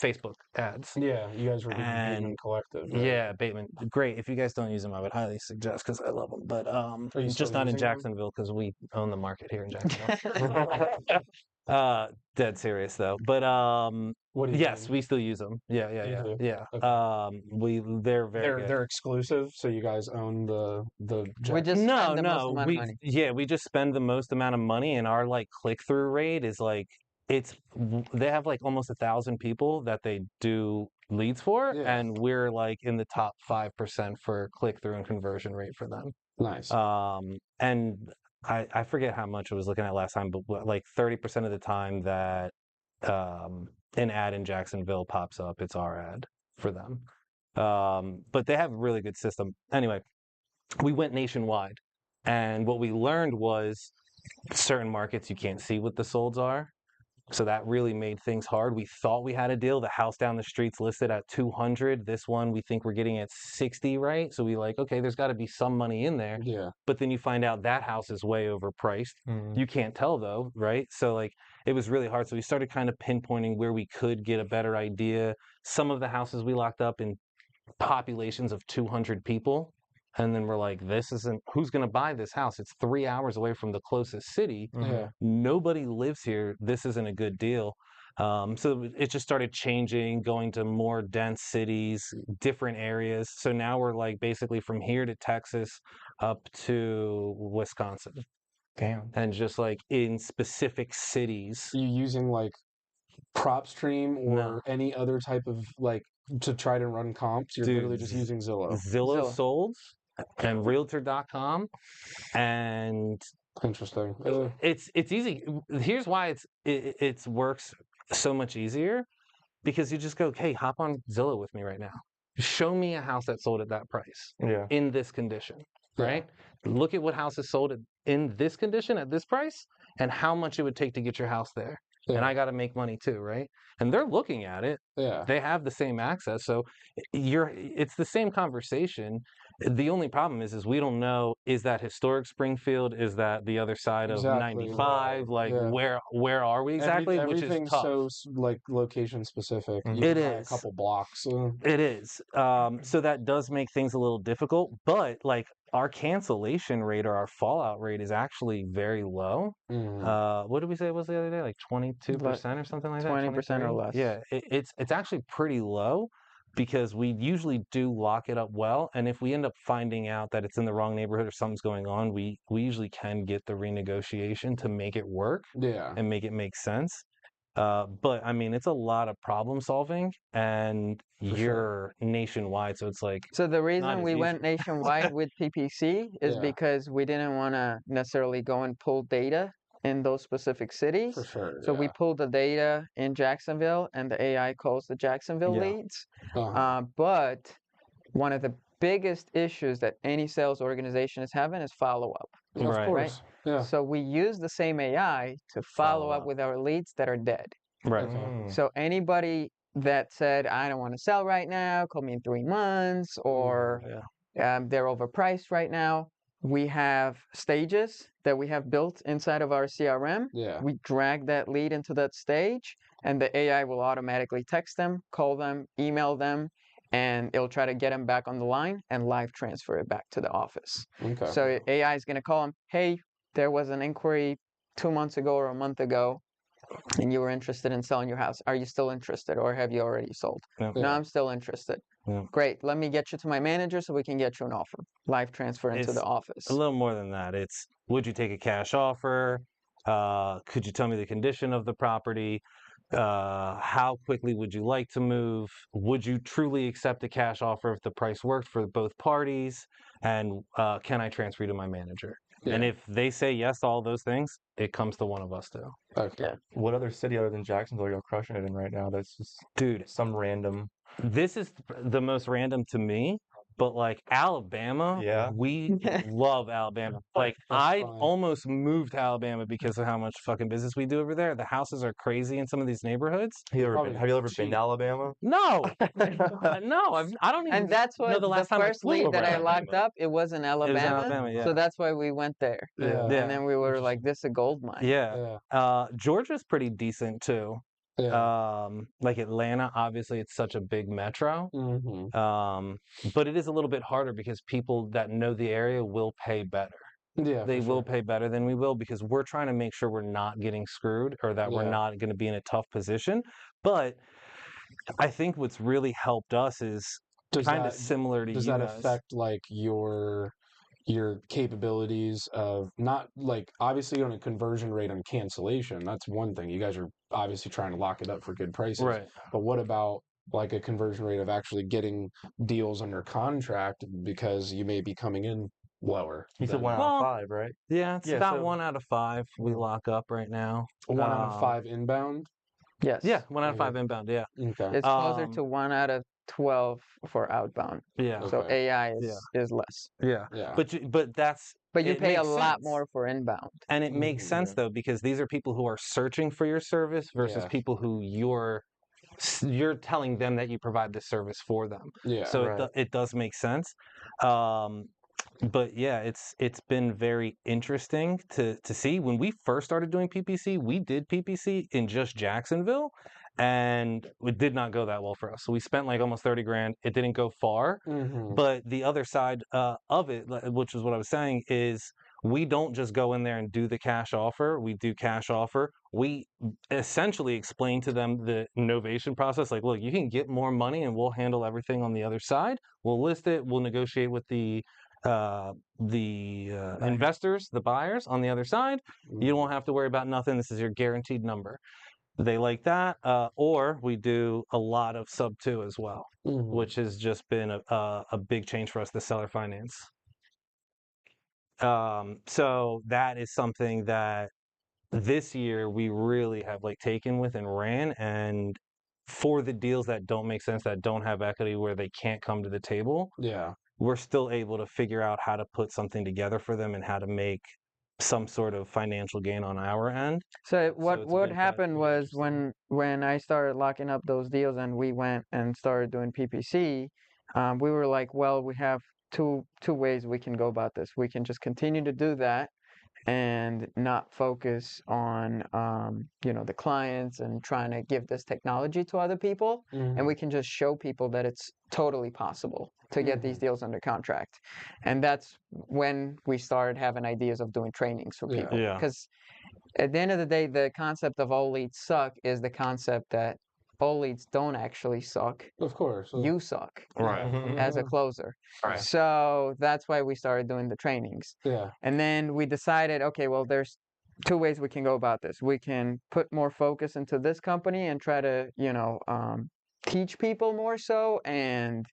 Facebook ads. Yeah, you guys were doing Bateman Collective. Right? Yeah, Bateman. Great. If you guys don't use them, I would highly suggest because I love them. But just not in Jacksonville because we own the market here in Jacksonville. Dead serious though. But yes, we still use them. Yeah. Okay. They're very good. They're exclusive, so you guys own the. We just spend the most amount of money. We just spend the most amount of money, and our like click-through rate is like. They have like almost 1,000 people that they do leads for, and we're like in the top 5% for click-through and conversion rate for them. Nice. And I forget how much I was looking at last time, but like 30% of the time that an ad in Jacksonville pops up, it's our ad for them. But they have a really good system. Anyway, we went nationwide, and what we learned was certain markets you can't see what the solds are. So that really made things hard. We thought we had a deal. The house down the street's listed at 200. This one we think we're getting at 60, right? So we like, okay, there's got to be some money in there. Yeah. But then you find out that house is way overpriced. You can't tell though, right? So like it was really hard. So we started kind of pinpointing where we could get a better idea. Some of the houses we locked up in populations of 200 people. And then we're like, this isn't, who's going to buy this house? It's 3 hours away from the closest city. Yeah. Nobody lives here. This isn't a good deal. So it just started changing, going to more dense cities, different areas. So now we're like basically from here to Texas up to Wisconsin. Damn. And just like in specific cities. Are you using like PropStream or No. any other type of like to try to run comps? You're Dude, literally just using Zillow. Zillow Zillow. sold and Realtor.com, and Interesting. it's easy. Here's why it works so much easier, because you just go, hey, hop on Zillow with me right now. Show me a house that sold at that price Yeah. in this condition, right? Look at what houses sold in this condition at this price and how much it would take to get your house there. Yeah. And I got to make money too, right? And they're looking at it. Yeah. They have the same access, so it's the same conversation. The only problem is we don't know, is that historic Springfield, is that the other side of Exactly, 95, like yeah. where are we exactly? Which is Everything's tough. so like location specific. You It can buy a is. couple blocks. It is. So that does make things a little difficult, but like our cancellation rate or our fallout rate is actually very low. What did we say it was the other day? Like 22% or something like that? 20% or 23? less. Yeah, it's actually pretty low, because we usually do lock it up well. And if we end up finding out that it's in the wrong neighborhood or something's going on, we usually can get the renegotiation to make it work Yeah. and make it make sense. But I mean, it's a lot of problem solving, and you're nationwide, so it's like. So the Not reason as we easy. went nationwide with PPC is Yeah. because we didn't want to necessarily go and pull data in those specific cities. For sure. So we pulled the data in Jacksonville, and the AI calls the Jacksonville Yeah. leads. Uh-huh. But one of the biggest issues that any sales organization is having is follow-up. Of Right. course. Yeah. So we use the same AI to follow up with our leads that are dead. Right. Okay. So anybody that said, I don't want to sell right now, call me in 3 months, or they're overpriced right now, we have stages that we have built inside of our CRM. Yeah. We drag that lead into that stage, and the AI will automatically text them, call them, email them, and it'll try to get them back on the line and live transfer it back to the office. Okay. So AI is going to call them, hey, there was an inquiry 2 months ago or a month ago, and you were interested in selling your house. Are you still interested, or have you already sold? Yeah. No, I'm still interested. Yeah. Great. Let me get you to my manager so we can get you an offer. Live transfer into It's the office. A little more than that. It's, would you take a cash offer? Could you tell me the condition of the property? How quickly would you like to move? Would you truly accept a cash offer if the price worked for both parties? And can I transfer you to my manager? Yeah. And if they say yes to all those things, it comes to one of us too. Okay. Yeah. What other city other than Jacksonville are y'all crushing it in right now? That's just Dude, some random. this is the most random to me, but like Alabama, Yeah. we love Alabama. Like I fine. almost moved to Alabama because of how much fucking business we do over there. The houses are crazy in some of these neighborhoods. Have you ever Probably been cheap. to Alabama? No, no, I don't even And that's know what the the last time I first flew lead over that I Alabama. locked up, it was in Alabama. Alabama, yeah. So that's why we went there. Yeah. Yeah. And then we were like, this is a gold mine. Yeah. Yeah. Georgia's pretty decent too. Yeah. Like Atlanta, obviously it's such a big metro. Mm-hmm. But it is a little bit harder because people that know the area will pay better. Yeah. They for will sure. pay better than we will, because we're trying to make sure we're not getting screwed, or that we're Yeah. not going to be in a tough position. But I think what's really helped us is kind of similar to Does you that guys. affect like your capabilities of not like obviously on a conversion rate on cancellation? That's one thing. You guys are obviously trying to lock it up for good prices. Right. But what about like a conversion rate of actually getting deals under contract because you may be coming in lower? You said than- 1 out of 5, right? Yeah, it's Yeah, about so- 1 out of 5 we lock up right now. 1 out of 5 inbound. Yes. Yeah, 1 out of Okay. 5 inbound. Yeah. Okay. It's closer Um, to 1 out of 12 for outbound. Yeah. So Okay. AI is less. Yeah. Yeah. But that's. But you it pay a makes lot sense. more for inbound. And it makes Mhm, sense yeah. though, because these are people who are searching for your service versus Yeah. people who you're telling them that you provide this service for them. Yeah. So Right. it does make sense. But yeah, it's been very interesting to see. When we first started doing PPC, we did PPC in just Jacksonville, and it did not go that well for us. So we spent like almost 30 grand. It didn't go far. But the other side of it, which is what I was saying, is we don't just go in there and do the cash offer. We do cash offer. We essentially explain to them the novation process. Like, look, you can get more money, and we'll handle everything on the other side. We'll list it. We'll negotiate with the investors, the buyers on the other side. You won't have to worry about nothing. This is your guaranteed number. They like that. Or we do a lot of sub 2 as well, which has just been a big change for us, the seller finance. So that is something that this year we really have like taken with and ran. And for the deals that don't make sense, that don't have equity, where they can't come to the table, we're still able to figure out how to put something together for them and how to make some sort of financial gain on our end. So what it's what been happened quite was interesting. when I started locking up those deals and we went and started doing PPC, we were like, well, we have two ways we can go about this. We can just continue to do that and not focus on the clients and trying to give this technology to other people, and we can just show people that it's totally possible to get these deals under contract. And that's when we started having ideas of doing trainings for people, Yeah. because at the end of the day, the concept of all leads suck is the concept that all leads don't actually suck. Of course. You suck Right. as a closer. Right. So that's why we started doing the trainings. Yeah. And then we decided, okay, well, there's two ways we can go about this. We can put more focus into this company and try to, teach people more so, and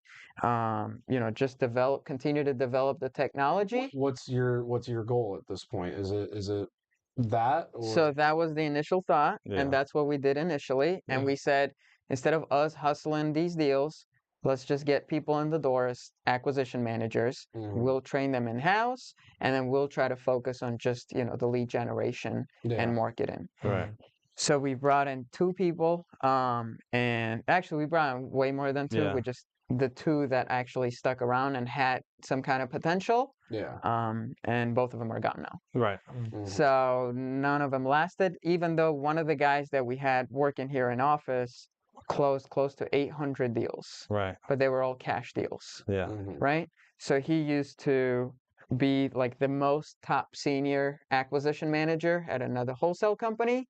just continue to develop the technology. What's your goal at this point? Is it that, or So that was the initial thought, Yeah. and that's what we did initially. And Yeah. we said, instead of us hustling these deals, let's just get people in the door as acquisition managers. We'll train them in-house, and then we'll try to focus on just, the lead generation and marketing. Right. So we brought in 2 people, and actually we brought in way more than 2. Yeah. We just the 2 that actually stuck around and had some kind of potential. And both of them are gone now. Right. So none of them lasted, even though one of the guys that we had working here in office closed close to 800 deals, Right. but they were all cash deals, Yeah. right? So he used to be like the most top senior acquisition manager at another wholesale company,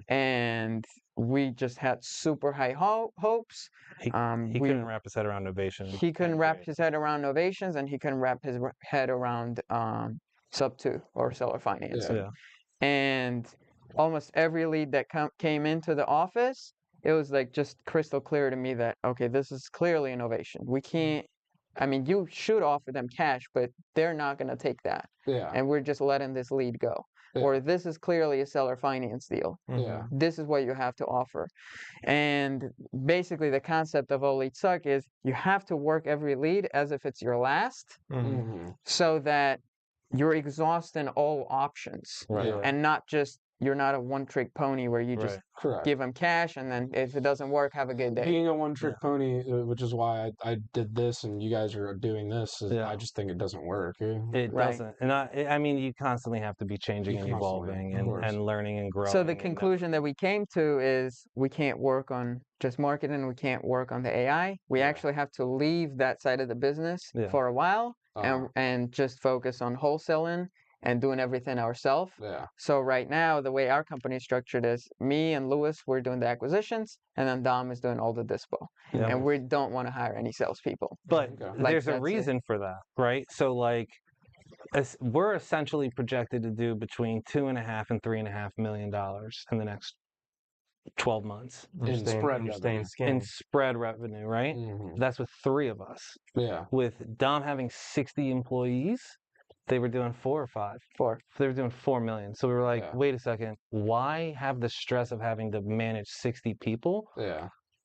and we just had super high hopes. He couldn't wrap his head around novation. He couldn't wrap his head around novations, and he couldn't wrap his head around sub 2 or seller financing. Yeah. And almost every lead that came into the office, it was like just crystal clear to me that, okay, this is clearly innovation. We can't, I mean, you should offer them cash, but they're not going to take that. And we're just letting this lead go. Or this is clearly a seller finance deal. This is what you have to offer. And basically the concept of all leads suck is you have to work every lead as if it's your last, so that you're exhausting all options, and not just, you're not a one-trick pony where you just give them cash, and then if it doesn't work, have a good day. Being a one-trick pony, which is why I did this and you guys are doing this, I just think it doesn't work. It doesn't. And I mean, you constantly have to be changing and evolving and learning and growing. So the conclusion that we came to is we can't work on just marketing. We can't work on the AI. We actually have to leave that side of the business for a while and just focus on wholesaling and doing everything ourselves. So right now, the way our company is structured is me and Lewis, we're doing the acquisitions, and then Dom is doing all the dispo. And we don't want to hire any salespeople. But there's a reason for that, right? So like, we're essentially projected to do between $2.5 and $3.5 million in the next 12 months In spread revenue, right? That's with 3 of us. With Dom having 60 employees, they were doing 4 or 5. 4. They were doing 4 million. So we were like, wait a second, why have the stress of having to manage 60 people?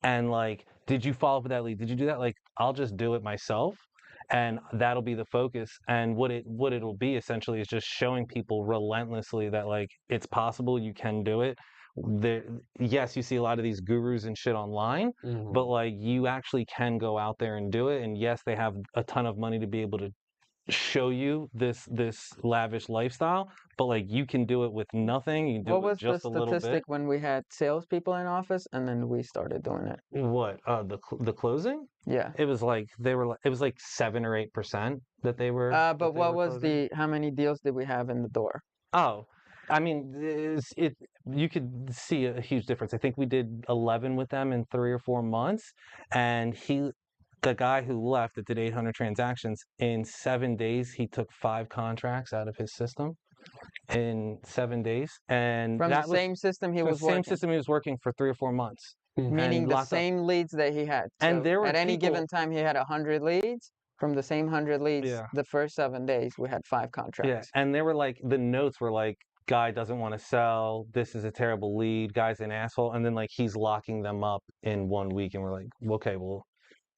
And like, did you follow up with that lead? Did you do that? Like, I'll just do it myself, and that'll be the focus. And what it'll be essentially is just showing people relentlessly that like it's possible, you can do it. Yes, you see a lot of these gurus and shit online, but like you actually can go out there and do it. And yes, they have a ton of money to be able to show you this lavish lifestyle, but like you can do it with nothing. You can do What it with was the just a little bit. statistic when we had salespeople in office and then we started doing it? What the closing? Yeah. It was like it was like 7 or 8% that they were. But what was closing. how many deals did we have in the door? Oh, I mean, you could see a huge difference. I think we did 11 with them in 3 or 4 months, and the guy who left that did 800 transactions in 7 days, he took 5 contracts out of his system in 7 days, and From the that was same system he the was same working, system he was working for 3 or 4 months, meaning and the locked up. same leads that he had. And So there were at any people- given time, he had 100 leads. From the same 100 leads, Yeah. the first 7 days, we had 5 Yeah, contracts. and they were like the notes were like, guy doesn't want to sell. This is a terrible lead. Guy's an asshole. And then like he's locking them up in 1 week, and we're like, okay, well,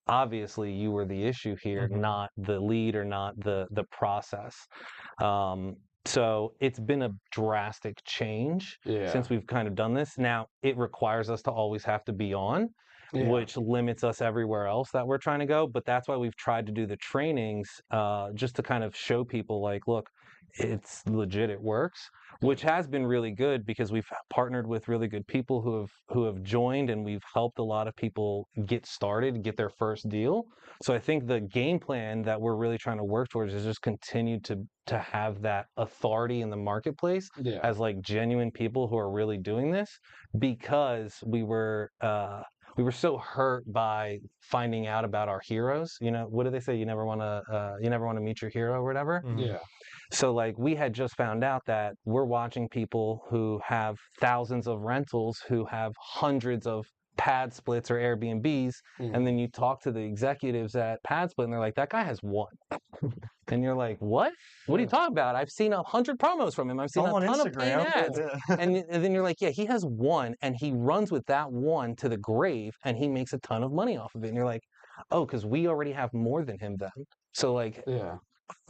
obviously you were the issue here, not the lead or not the process. So it's been a drastic change since we've kind of done this. Now it requires us to always have to be on, which limits us everywhere else that we're trying to go. But that's why we've tried to do the trainings, just to kind of show people like, look, it's legit, it works, which has been really good because we've partnered with really good people who have joined, and we've helped a lot of people get started, get their first deal. So I think the game plan that we're really trying to work towards is just continue to have that authority in the marketplace as like genuine people who are really doing this, because we were so hurt by finding out about our heroes. You know, what do they say? You never want to meet your hero or whatever. Yeah. So like we had just found out that we're watching people who have thousands of rentals, who have hundreds of pad splits or Airbnbs, and then you talk to the executives at Pad Split and they're like, that guy has 1. And you're like, what? What are you talking about? I've seen 100 promos from him. I've seen a ton of paid ads. And then you're like, yeah, he has 1, and he runs with that 1 to the grave, and he makes a ton of money off of it. And you're like, oh, because we already have more than him then. So like,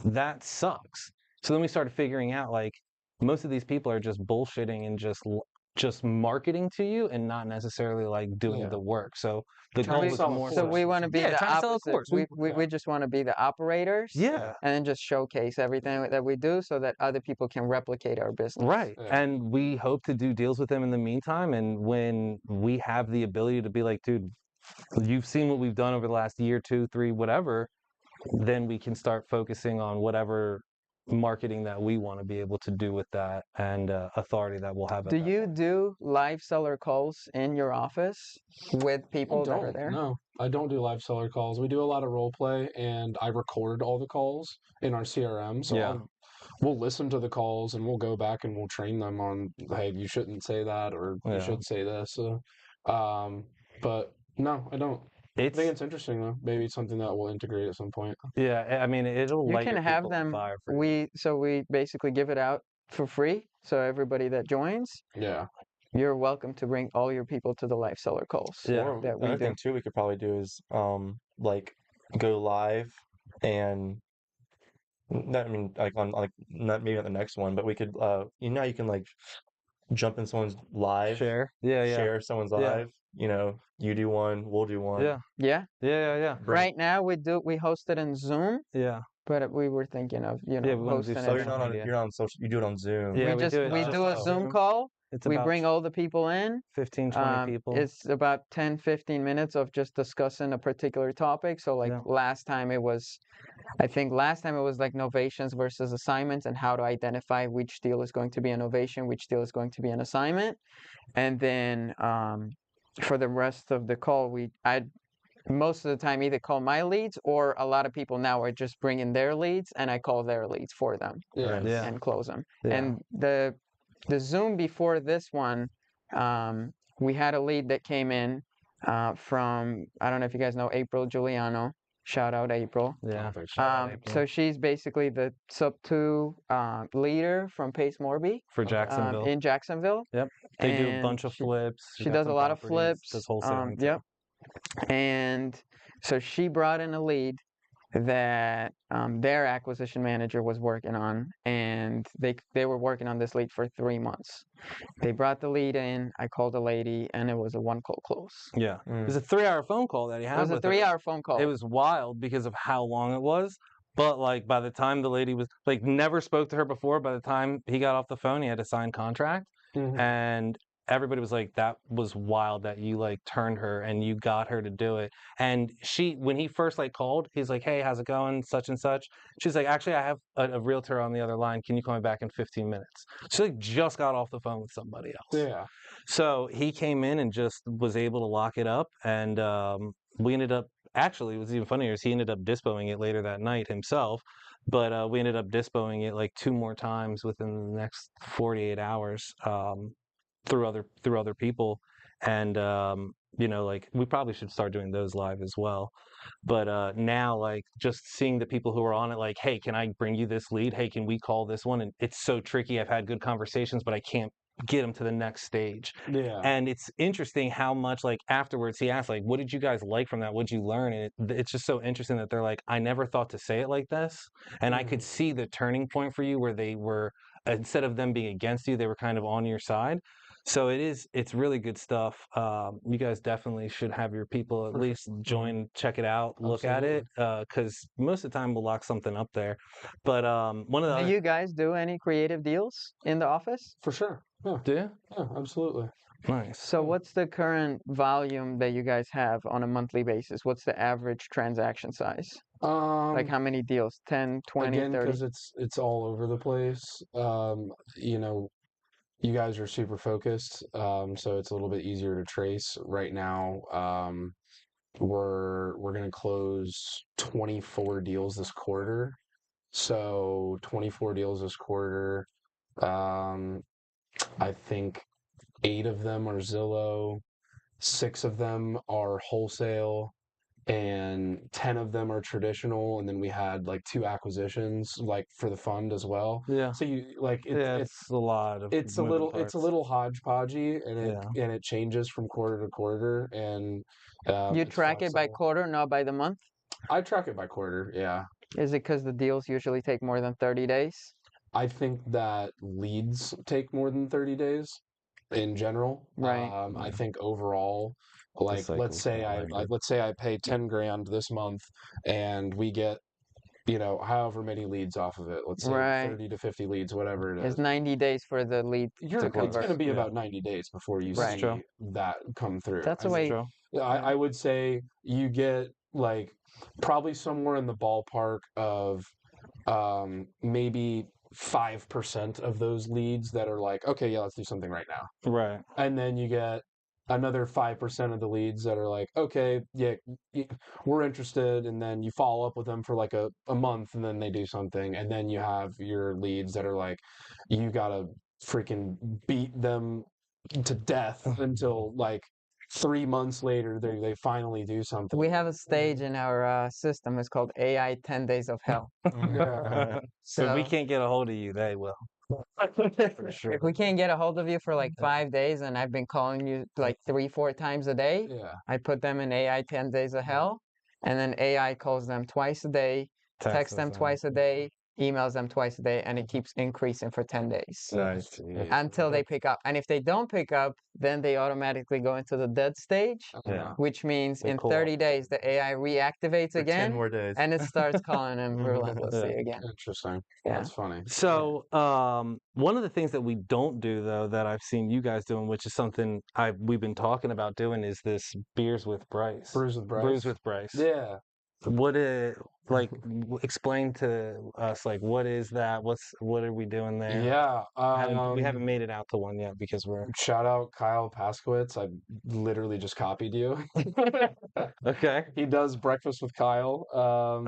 that sucks. So then we started figuring out like most of these people are just bullshitting and just marketing to you and not necessarily like doing the work. So the goal was more. So we want to be the opposite. We just want to be the operators. Yeah. And then just showcase everything that we do so that other people can replicate our business. Right. Yeah. And we hope to do deals with them in the meantime. And when we have the ability to be like, dude, you've seen what we've done over the last year, 2, 3, whatever, then we can start focusing on whatever marketing that we want to be able to do with that, and authority that we'll have. Do you do live seller calls in your office with people that are there? No, I don't do live seller calls. We do a lot of role play, and I record all the calls in our CRM. So we'll listen to the calls, and we'll go back and we'll train them on, hey, you shouldn't say that, or you should say this. But no, I don't. I think it's interesting though. Maybe it's something that we'll integrate at some point. Yeah, I mean, it'll. You can have them. We basically give it out for free. So everybody that joins, you're welcome to bring all your people to the live seller calls. Yeah. Another thing too we could probably do is like go live, and I mean like on like not maybe not the next one, but we could you know, you can like jump in someone's live, share someone's live. You know, you do one, we'll do one. Yeah. Right now we host it in Zoom. Yeah. But we were thinking of hosting it. So you're on social. You do it on Zoom. Yeah, we do a Zoom call. We bring all the people in. 15, 20 people. It's about 10, 15 minutes of just discussing a particular topic. So like last time it was like novations versus assignments, and how to identify which deal is going to be a novation, which deal is going to be an assignment. And then for the rest of the call, I'd most of the time either call my leads, or a lot of people now are just bringing their leads and I call their leads for them and close them. And the Zoom before this one, we had a lead that came in from, I don't know if you guys know April Giuliano. Shout out April. Yeah. So she's basically the sub 2 leader from Pace Morby for Jacksonville. In Jacksonville. Yep. They do a bunch of flips. She does a lot of flips. Does wholesaling. Yep. And so she brought in a lead that their acquisition manager was working on, and they were working on this lead for 3 months. They brought the lead in, I called the lady, and it was a 1-call close. Yeah. It was a 3-hour phone call that he had. It was a 3-hour phone call. It was wild because of how long it was, But like by the time the lady was like never spoke to her before, by the time he got off the phone, he had a signed contract, and everybody was like, "That was wild that you like turned her and you got her to do it." And when he first like called, he's like, "Hey, how's it going? Such and such." She's like, "Actually, I have a realtor on the other line. Can you call me back in 15 minutes?" She like just got off the phone with somebody else. Yeah. So he came in and just was able to lock it up, and we ended up. Actually, it was even funnier is he ended up dispoing it later that night himself, but we ended up dispoing it like 2 more times within the next 48 hours through other people, and like we probably should start doing those live as well. But now, like, just seeing the people who are on it, like, hey, can I bring you this lead? Hey, can we call this one? And it's so tricky. I've had good conversations, but I can't get them to the next stage. Yeah. And it's interesting how much, like, afterwards he asked, like, what did you guys like from that? What'd you learn? And it's just so interesting that they're like, I never thought to say it like this. And I could see the turning point for you where they were, instead of them being against you, they were kind of on your side. So it's really good stuff. You guys definitely should have your people at least join, check it out, look at it, because most of the time we'll lock something up there. But one of the Do other, you guys do any creative deals in the office? For sure. Yeah. do you? Yeah, absolutely. Nice. So what's the current volume that you guys have on a monthly basis? What's the average transaction size? Like how many deals? 10, 20, Again, 30? because it's all over the place. You guys are super focused, so it's a little bit easier to trace. Right now, we're gonna close 24 deals this quarter. So 24 deals this quarter. I think 8 of them are Zillow, 6 of them are wholesale, and 10 of them are traditional. And then we had like 2 acquisitions, like for the fund as well. Yeah. So you like It's a lot of it's a moving little parts. hodgepodgey, and Yeah. it changes from quarter to quarter. And You it's track it by flexible. quarter, not by the month? I track it by quarter. Yeah. Is it because the deals usually take more than 30 days? I think that leads take more than 30 days in general. Right. I think overall, like cycle's let's say I pay 10 grand this month and we get, however many leads off of it. Let's say Right. 30 to 50 leads, whatever it It's is. 90 days for the lead to It's going convert. to be Yeah. about 90 days before you Right. see true. that come through. That's I the mean, way. True. I would say you get like probably somewhere in the ballpark of maybe 5% of those leads that are like, okay, yeah, let's do something right now. Right. And then you get another 5% of the leads that are like, okay, yeah, we're interested. And then you follow up with them for like a month and then they do something. And then you have your leads that are like, you got to freaking beat them to death until like 3 months later they finally do something. We have a stage in our system. It's called AI 10 Days of Hell. Yeah. So if we So can't get a hold of you, they will. For sure. if we can't get a hold of you for like 5 days and I've been calling you like 3, 4 times a day, Yeah. I put them in AI 10 Days of Hell, and then AI calls them twice a day, texts them twice a day, emails them twice a day, and it keeps increasing for 10 days Nice. until they pick up. And if they don't pick up, then they automatically go into the dead stage, Yeah. which means They in pull 30 up. days the AI reactivates For 10 again, more days. and it starts calling them relentlessly again. Interesting. Yeah. That's funny. So, one of the things that we don't do though that I've seen you guys doing, which is something we've been talking about doing, is this beers with Bryce. Brews with Bryce. Brews with Bryce. Yeah. What is like? Explain to us like what is that? What are we doing there? Yeah. We haven't made it out to one yet because we're Shout out Kyle Paskowitz. I literally just copied you. okay. He does Breakfast with Kyle.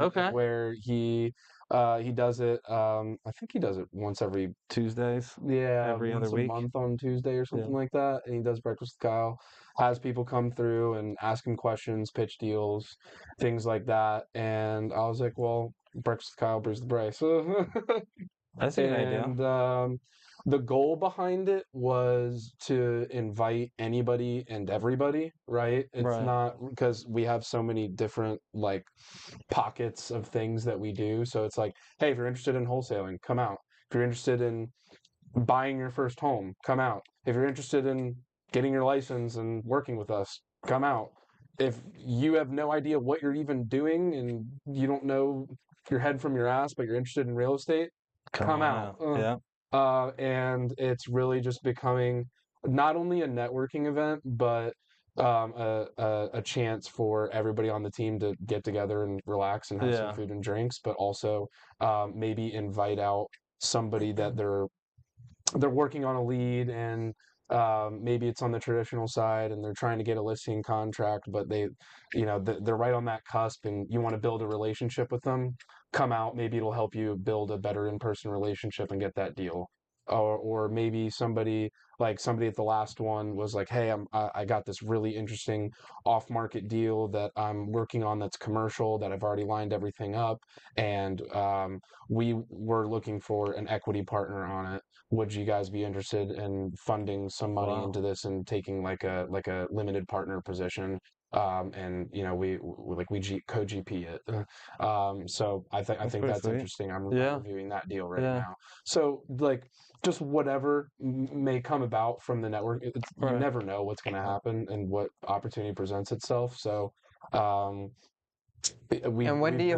Okay. Where he does it. I think he does it once every Tuesdays. Every once other a week. month on Tuesday or something like that. And he does Breakfast with Kyle. Has people come through and ask him questions, pitch deals, things like that. And I was like, well, Breakfast with Kyle, Brews with Bryce. That's a good idea. And the goal behind it was to invite anybody and everybody, right? It's Right. not because we have so many different like pockets of things that we do. So it's like, hey, if you're interested in wholesaling, come out. If you're interested in buying your first home, come out. If you're interested in getting your license and working with us, come out. if you have no idea what you're even doing and you don't know your head from your ass, but you're interested in real estate, come on out. Yeah. And it's really just becoming not only a networking event, but a chance for everybody on the team to get together and relax and have some Yeah. food and drinks, but also maybe invite out somebody that they're working on a lead, and maybe it's on the traditional side and they're trying to get a listing contract, but they're right on that cusp and you want to build a relationship with them. Come out, maybe it'll help you build a better in-person relationship and get that deal. Or maybe somebody at the last one was like, hey, I got this really interesting off-market deal that I'm working on that's commercial, that I've already lined everything up, and we were looking for an equity partner on it. Would you guys be interested in funding some money into this and taking like a limited partner position? And we co-GP it. So I think that's sweet. interesting. I'm Yeah. reviewing that deal right Yeah. now. So just whatever may come about from the network, you Right. never know what's going to happen and what opportunity presents itself. So And when do you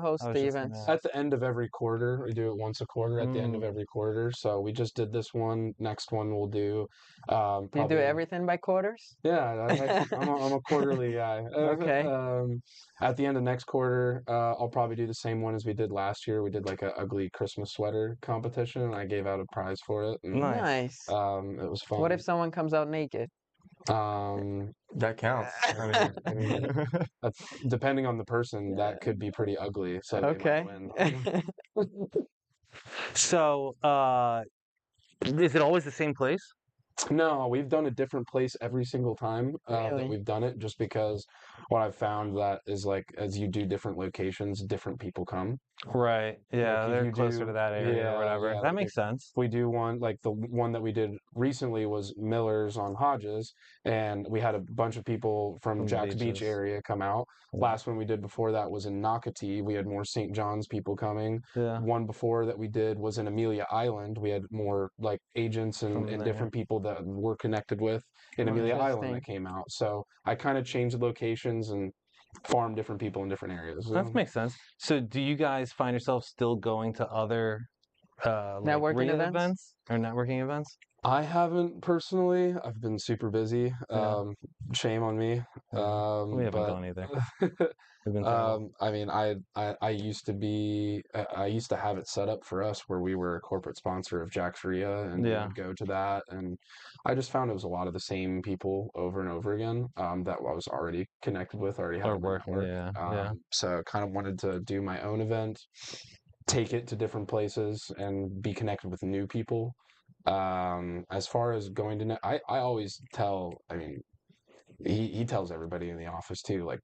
host the events? at the end of every quarter. We do it once a quarter at the end of every quarter. So we just did this one. Next one we'll do. You do Probably everything by quarters? Yeah, I'm a quarterly guy. Okay. At the end of next quarter, I'll probably do the same one as we did last year. We did like a ugly Christmas sweater competition, and I gave out a prize for it. And, Nice. it was fun. What if someone comes out naked? That counts. I mean, depending on the person, that could be pretty ugly. So they Okay. might win. So, is it always the same place? No, we've done a different place every single time that Really? we've done it, just because what I've found that is like as you do different locations, different people come. Right. Yeah, Like if they're you closer do, to that area or whatever. yeah, That like makes sense. if we do one, like the one that we did recently was Miller's on Hodges, and we had a bunch of people from From the Jack's Beach beaches. area come out. Yeah. Last one we did before that was in Nocatee. We had more St. John's people coming. Yeah. One before that we did was in Amelia Island. We had more like agents From and there. different people that we're connected with in Amelia Island Interesting. that came out. So I kind of changed the locations and farm different people in different areas. That makes sense. So, do you guys find yourself still going to other like Networking RIA events? events or networking events? I haven't personally. I've been super busy. Yeah. Shame on me. We haven't But gone either. We've been terrible. I mean, I used to be. I used to have it set up for us where we were a corporate sponsor of Jack's RIA, and we Yeah. would go to that. And I just found it was a lot of the same people over and over again. That I was already connected with, already Or having a working. network. Yeah. So kind of wanted to do my own event, take it to different places, and be connected with new people. As far as going to I always tell, I mean, he tells everybody in the office too, like,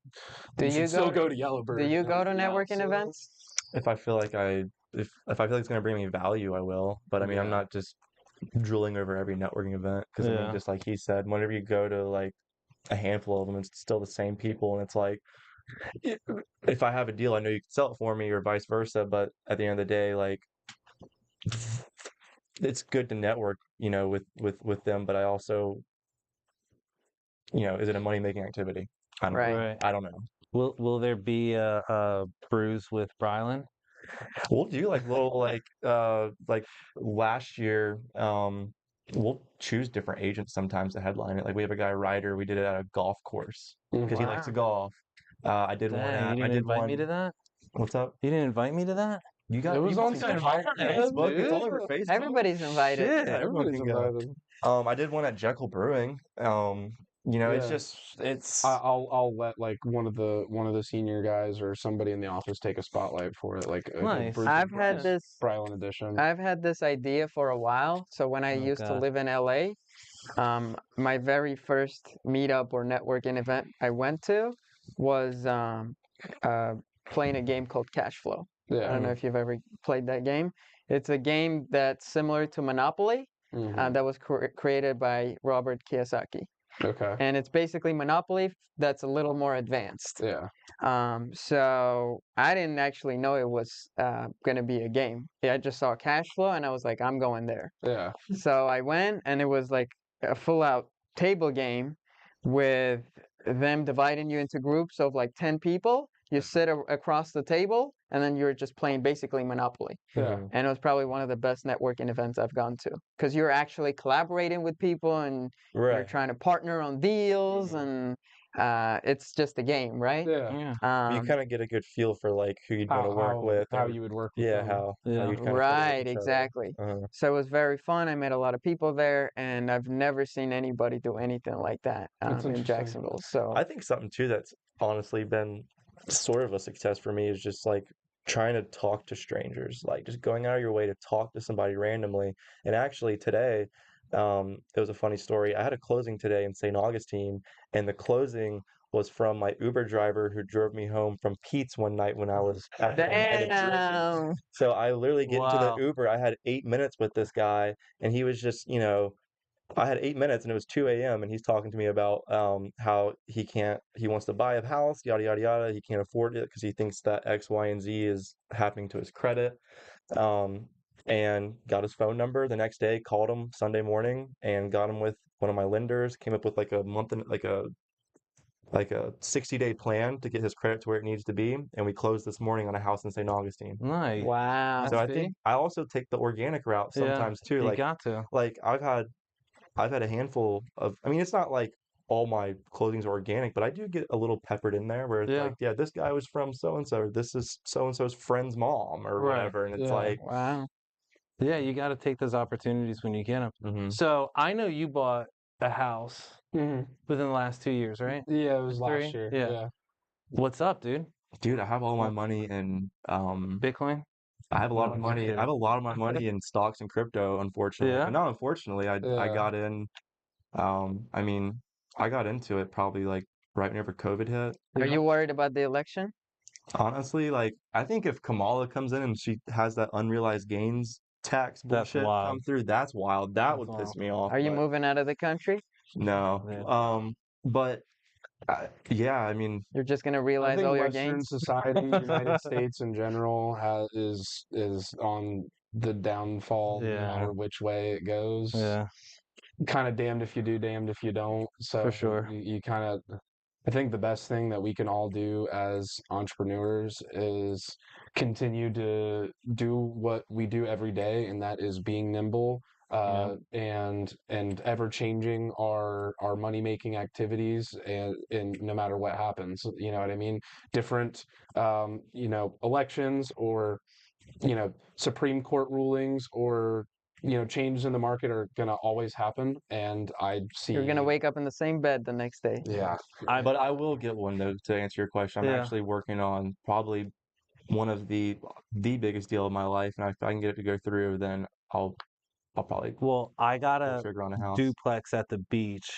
Do you you should still go- go to Yellowbird. Do you go to Yeah, networking so- events? If I feel like if I feel like it's gonna bring me value, I will. But I mean, I'm Yeah. not just drilling over every networking event because I mean, Yeah. just like he said, whenever you go to like a handful of them, it's still the same people, and it's like if I have a deal, I know you can sell it for me, or vice versa. But at the end of the day, like it's good to network, with them. But I also, is it a money making activity? I don't know. Right. I don't know. Will there be a bruise with Brylen? We'll do like little like last year, we'll choose different agents sometimes to headline it. Like we have a guy Ryder, we did it at a golf course because he likes to golf. I did one Dang, at you didn't invite me to that? What's up? You didn't invite me to that? You got It was you on must have Facebook, Facebook. It's all dude. over Facebook. Everybody's invited. Shit. Yeah, everyone Everybody's can go. invited. I did one at Jekyll Brewing. It's Yeah. it's I'll let like one of the senior guys or somebody in the office take a spotlight for it, like a Nice. Bruce I've Bryce- had this Brylen edition. I've had this idea for a while. So when I Oh, used to God. live in LA, my very first meetup or networking event I went to was playing a game called Cash Flow. I Yeah. don't know if you've ever played that game. It's a game that's similar to Monopoly, Mhm. that was created by Robert Kiyosaki. Okay. And it's basically Monopoly that's a little more advanced. Yeah. So I didn't actually know it was going to be a game. I just saw Cash Flow and I was like, I'm going there. Yeah. So I went and it was like a full out table game with them dividing you into groups of like 10 people. You sit across the table, and then you're just playing basically Monopoly. Yeah. And it was probably one of the best networking events I've gone to, because you're actually collaborating with people, and you're Right. trying to partner on deals, and it's just a game, right? Yeah. Yeah. You kind of get a good feel for like who you'd want to work with, how or you would work with yeah, them. how Yeah. you'd kind of Right, exactly. So it was very fun. I met a lot of people there, and I've never seen anybody do anything like that That's in interesting. Jacksonville. So I think something too that's honestly been sort of a success for me is just like trying to talk to strangers, like just going out of your way to talk to somebody randomly. And actually today, it was a funny story. I had a closing today in St. Augustine, and the closing was from my Uber driver who drove me home from Pete's one night when I was at a night of drinking. damn. So I literally get into the Wow. Uber. I had 8 minutes with this guy, and he was just, I had 8 minutes, and it was 2 a.m. and he's talking to me about how he wants to buy a house, yada yada yada. He can't afford it because he thinks that X, Y, and Z is happening to his credit. And got his phone number the next day, called him Sunday morning, and got him with one of my lenders. Came up with like a month and like a 60-day plan to get his credit to where it needs to be, and we closed this morning on a house in St. Augustine. Nice. Wow. So I See? think I also take the organic route Yeah, sometimes too. you got to. Like I've had a handful of, I mean, it's not like all my clothing's organic, but I do get a little peppered in there where it's Yeah. like, yeah, this guy was from so and so, or this is so and so's friend's mom, or Right. whatever, and it's Yeah. like, Wow. Yeah, you got to take those opportunities when you get them. mhm. So I know you bought a house Mhm. within the last 2 years, right? Yeah, it was Three? last year. Yeah. Yeah. What's up, dude? Dude, I have all my money in Bitcoin? I have a lot No, of I'm money. kidding. I have a lot of my money in stocks and crypto, unfortunately. Yeah? But not unfortunately, I Yeah. got in. I mean, I got into it probably like right whenever COVID hit. Are you worried about the election? Honestly, like I think if Kamala comes in and she has that unrealized gains tax That's bullshit wild. come through, that's wild. That That's would wild. piss me off. Are you But moving out of the country? no. Yeah. But yeah, I mean, You're just gonna I realize think all your Western gains? society, United States in general, is on the downfall no Yeah. matter which way it goes. Yeah, Kind of damned if you do, damned if you don't. So for sure. you kind of, I think the best thing that we can all do as entrepreneurs is continue to do what we do every day, and that is being nimble, and ever changing our money making activities, and no matter what happens, you know what I mean? Different elections, or Supreme Court rulings, or changes in the market are gonna always happen, and I You're gonna see. wake up in the same bed the next day. Yeah. but I will get one though to answer your question. I'm Yeah. actually working on probably one of the biggest deal of my life, and if I can get it to go through, then I'll probably Well, I got pull a the trigger on a house. duplex at the beach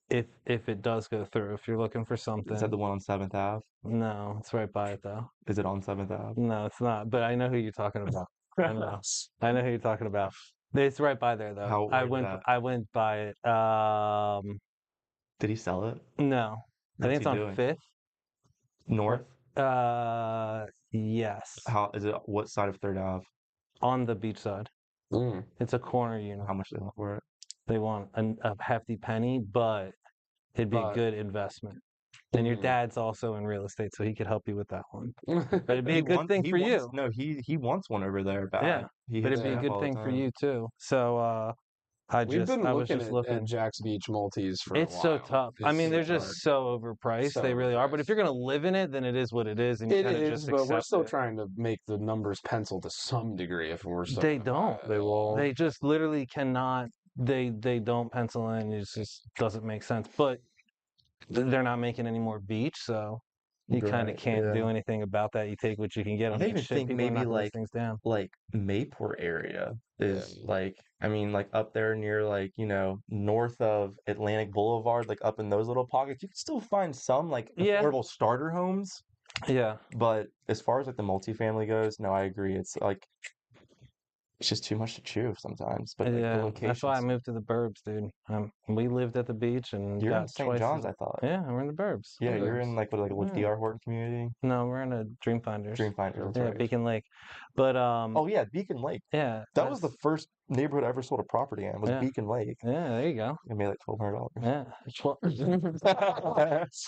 if it does go through. If you're looking for Is that something. the one on 7th Ave? No, it's right by it though. Is it on 7th Ave? No, it's not. But I know who you're talking about. I know. I know who you're talking about. It's right by there though. How- where is that? I went by it. Did he sell it? No. I What's think it's he on doing? 5th. North? Yes. How is it? What side of 3rd Ave? On the beach side. Mm. It's a corner unit. How much do they want for it? They want a hefty penny, but it'd be a But- good investment. And your Mhm. dad's also in real estate, so he could help you with that one. But it'd be a He good want- thing he for wants- you. No, he wants one over there bad. Yeah, He But hits it'd be me a up good all the thing for time. you too. So We've been I was looking just at looking. Jack's Beach multis for It's a so while. tough. I It's mean, so they're hard. just so overpriced. So They really are. But overpriced. if you're gonna live in it, then it is what it is, and you It kind of is, just but we're accept still it. trying to make the numbers pencil to some degree if we're still They gonna buy don't. it. They will. They just literally cannot. They don't pencil in. It just doesn't make sense. But they're not making any more beach, so you kind of Right, can't do yeah. anything about that. You take what you can get on I each even ship. think People are maybe knocking those like things down. Mayport area is like, I mean, like up there near like, north of Atlantic Boulevard, like up in those little pockets, you can still find some like Yeah. affordable starter homes. Yeah. But as far as like the multifamily goes, no, I agree. It's like it's just too much to chew sometimes. But like the Yeah, that's why I locations. moved to the burbs, dude. We lived at the beach and You're in got St. twice John's, as- I thought. Yeah, we're in the burbs. Yeah, you're Burbs. in like Yeah. D.R. Horton community, No, we're in a Dreamfinders. Dreamfinder. That's Yeah, right. Beacon Lake. But Oh yeah, Beacon Lake. yeah, That was the that's- first neighborhood I ever sold a property in was Yeah. Beacon Lake. Yeah, there you go. I made like $1,200. Yeah.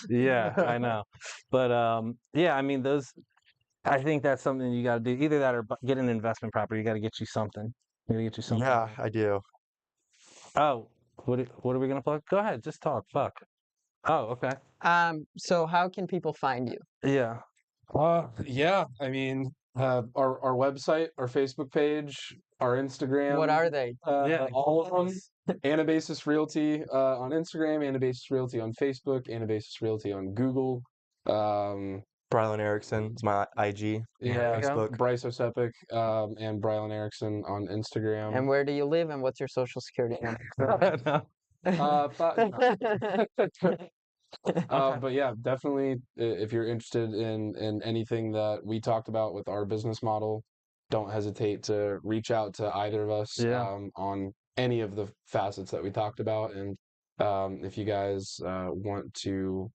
Yeah, I know. But yeah, I mean I think that's something you got to do. Either that or get an investment property. You got to get you something. You got to get you something. Yeah, I do. Oh, what are we gonna plug? Go ahead, just talk. Fuck. Oh, okay. So how can people find you? Yeah. Yeah, I mean, our website, our Facebook page, our Instagram. What are they? Yeah. All of them. Anabasis Realty on Instagram, Anabasis Realty on Facebook, Anabasis Realty on Google. Brylen Erickson is my IG. Yeah, Facebook. Bryce Ocepek and Brylen Erickson on Instagram. And where do you live and what's your social security number? But yeah, definitely if you're interested in anything that we talked about with our business model, don't hesitate to reach out to either of us on any of the facets that we talked about. And if you guys want to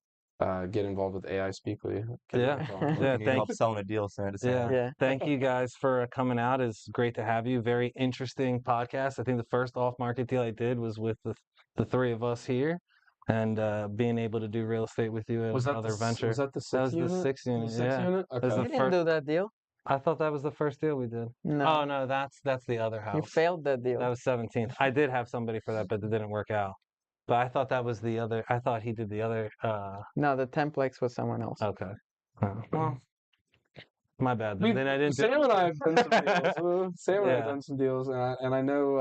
get involved with AI Speakly, Yeah. Yeah, Need help selling a deal soon. Yeah. Thank you guys for coming out. It's great to have you. Very interesting podcast. I think the first off-market deal I did was with the three of us here, and being able to do real estate with you was at that another the venture. was that the That sixth was the unit? 6th unit. The sixth Yeah. unit? That was Okay. You didn't do that deal. I thought that was the first deal we did. No. Oh no, that's the other house. You failed that deal. That was 17th. I did have somebody for that, but it didn't work out. But I thought that was the other. I thought he did the other. No, the Templex was someone else. Okay. Well, my bad. Then I didn't. Sam and I have done some deals. Sam and I have Yeah. done some deals, and I know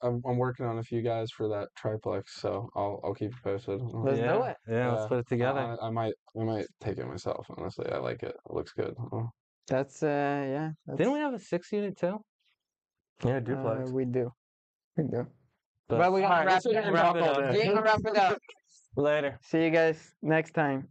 I'm working on a few guys for that triplex, so I'll keep you posted. Let's do it. Yeah, let's put it together. I might take it myself. Honestly, I like it. It looks good. That's yeah. Didn't we have a 6 unit too? Yeah, duplex. We do. We do. But Well, we gotta wrap it up. wrap it up. Wrap it up. Later. See you guys next time.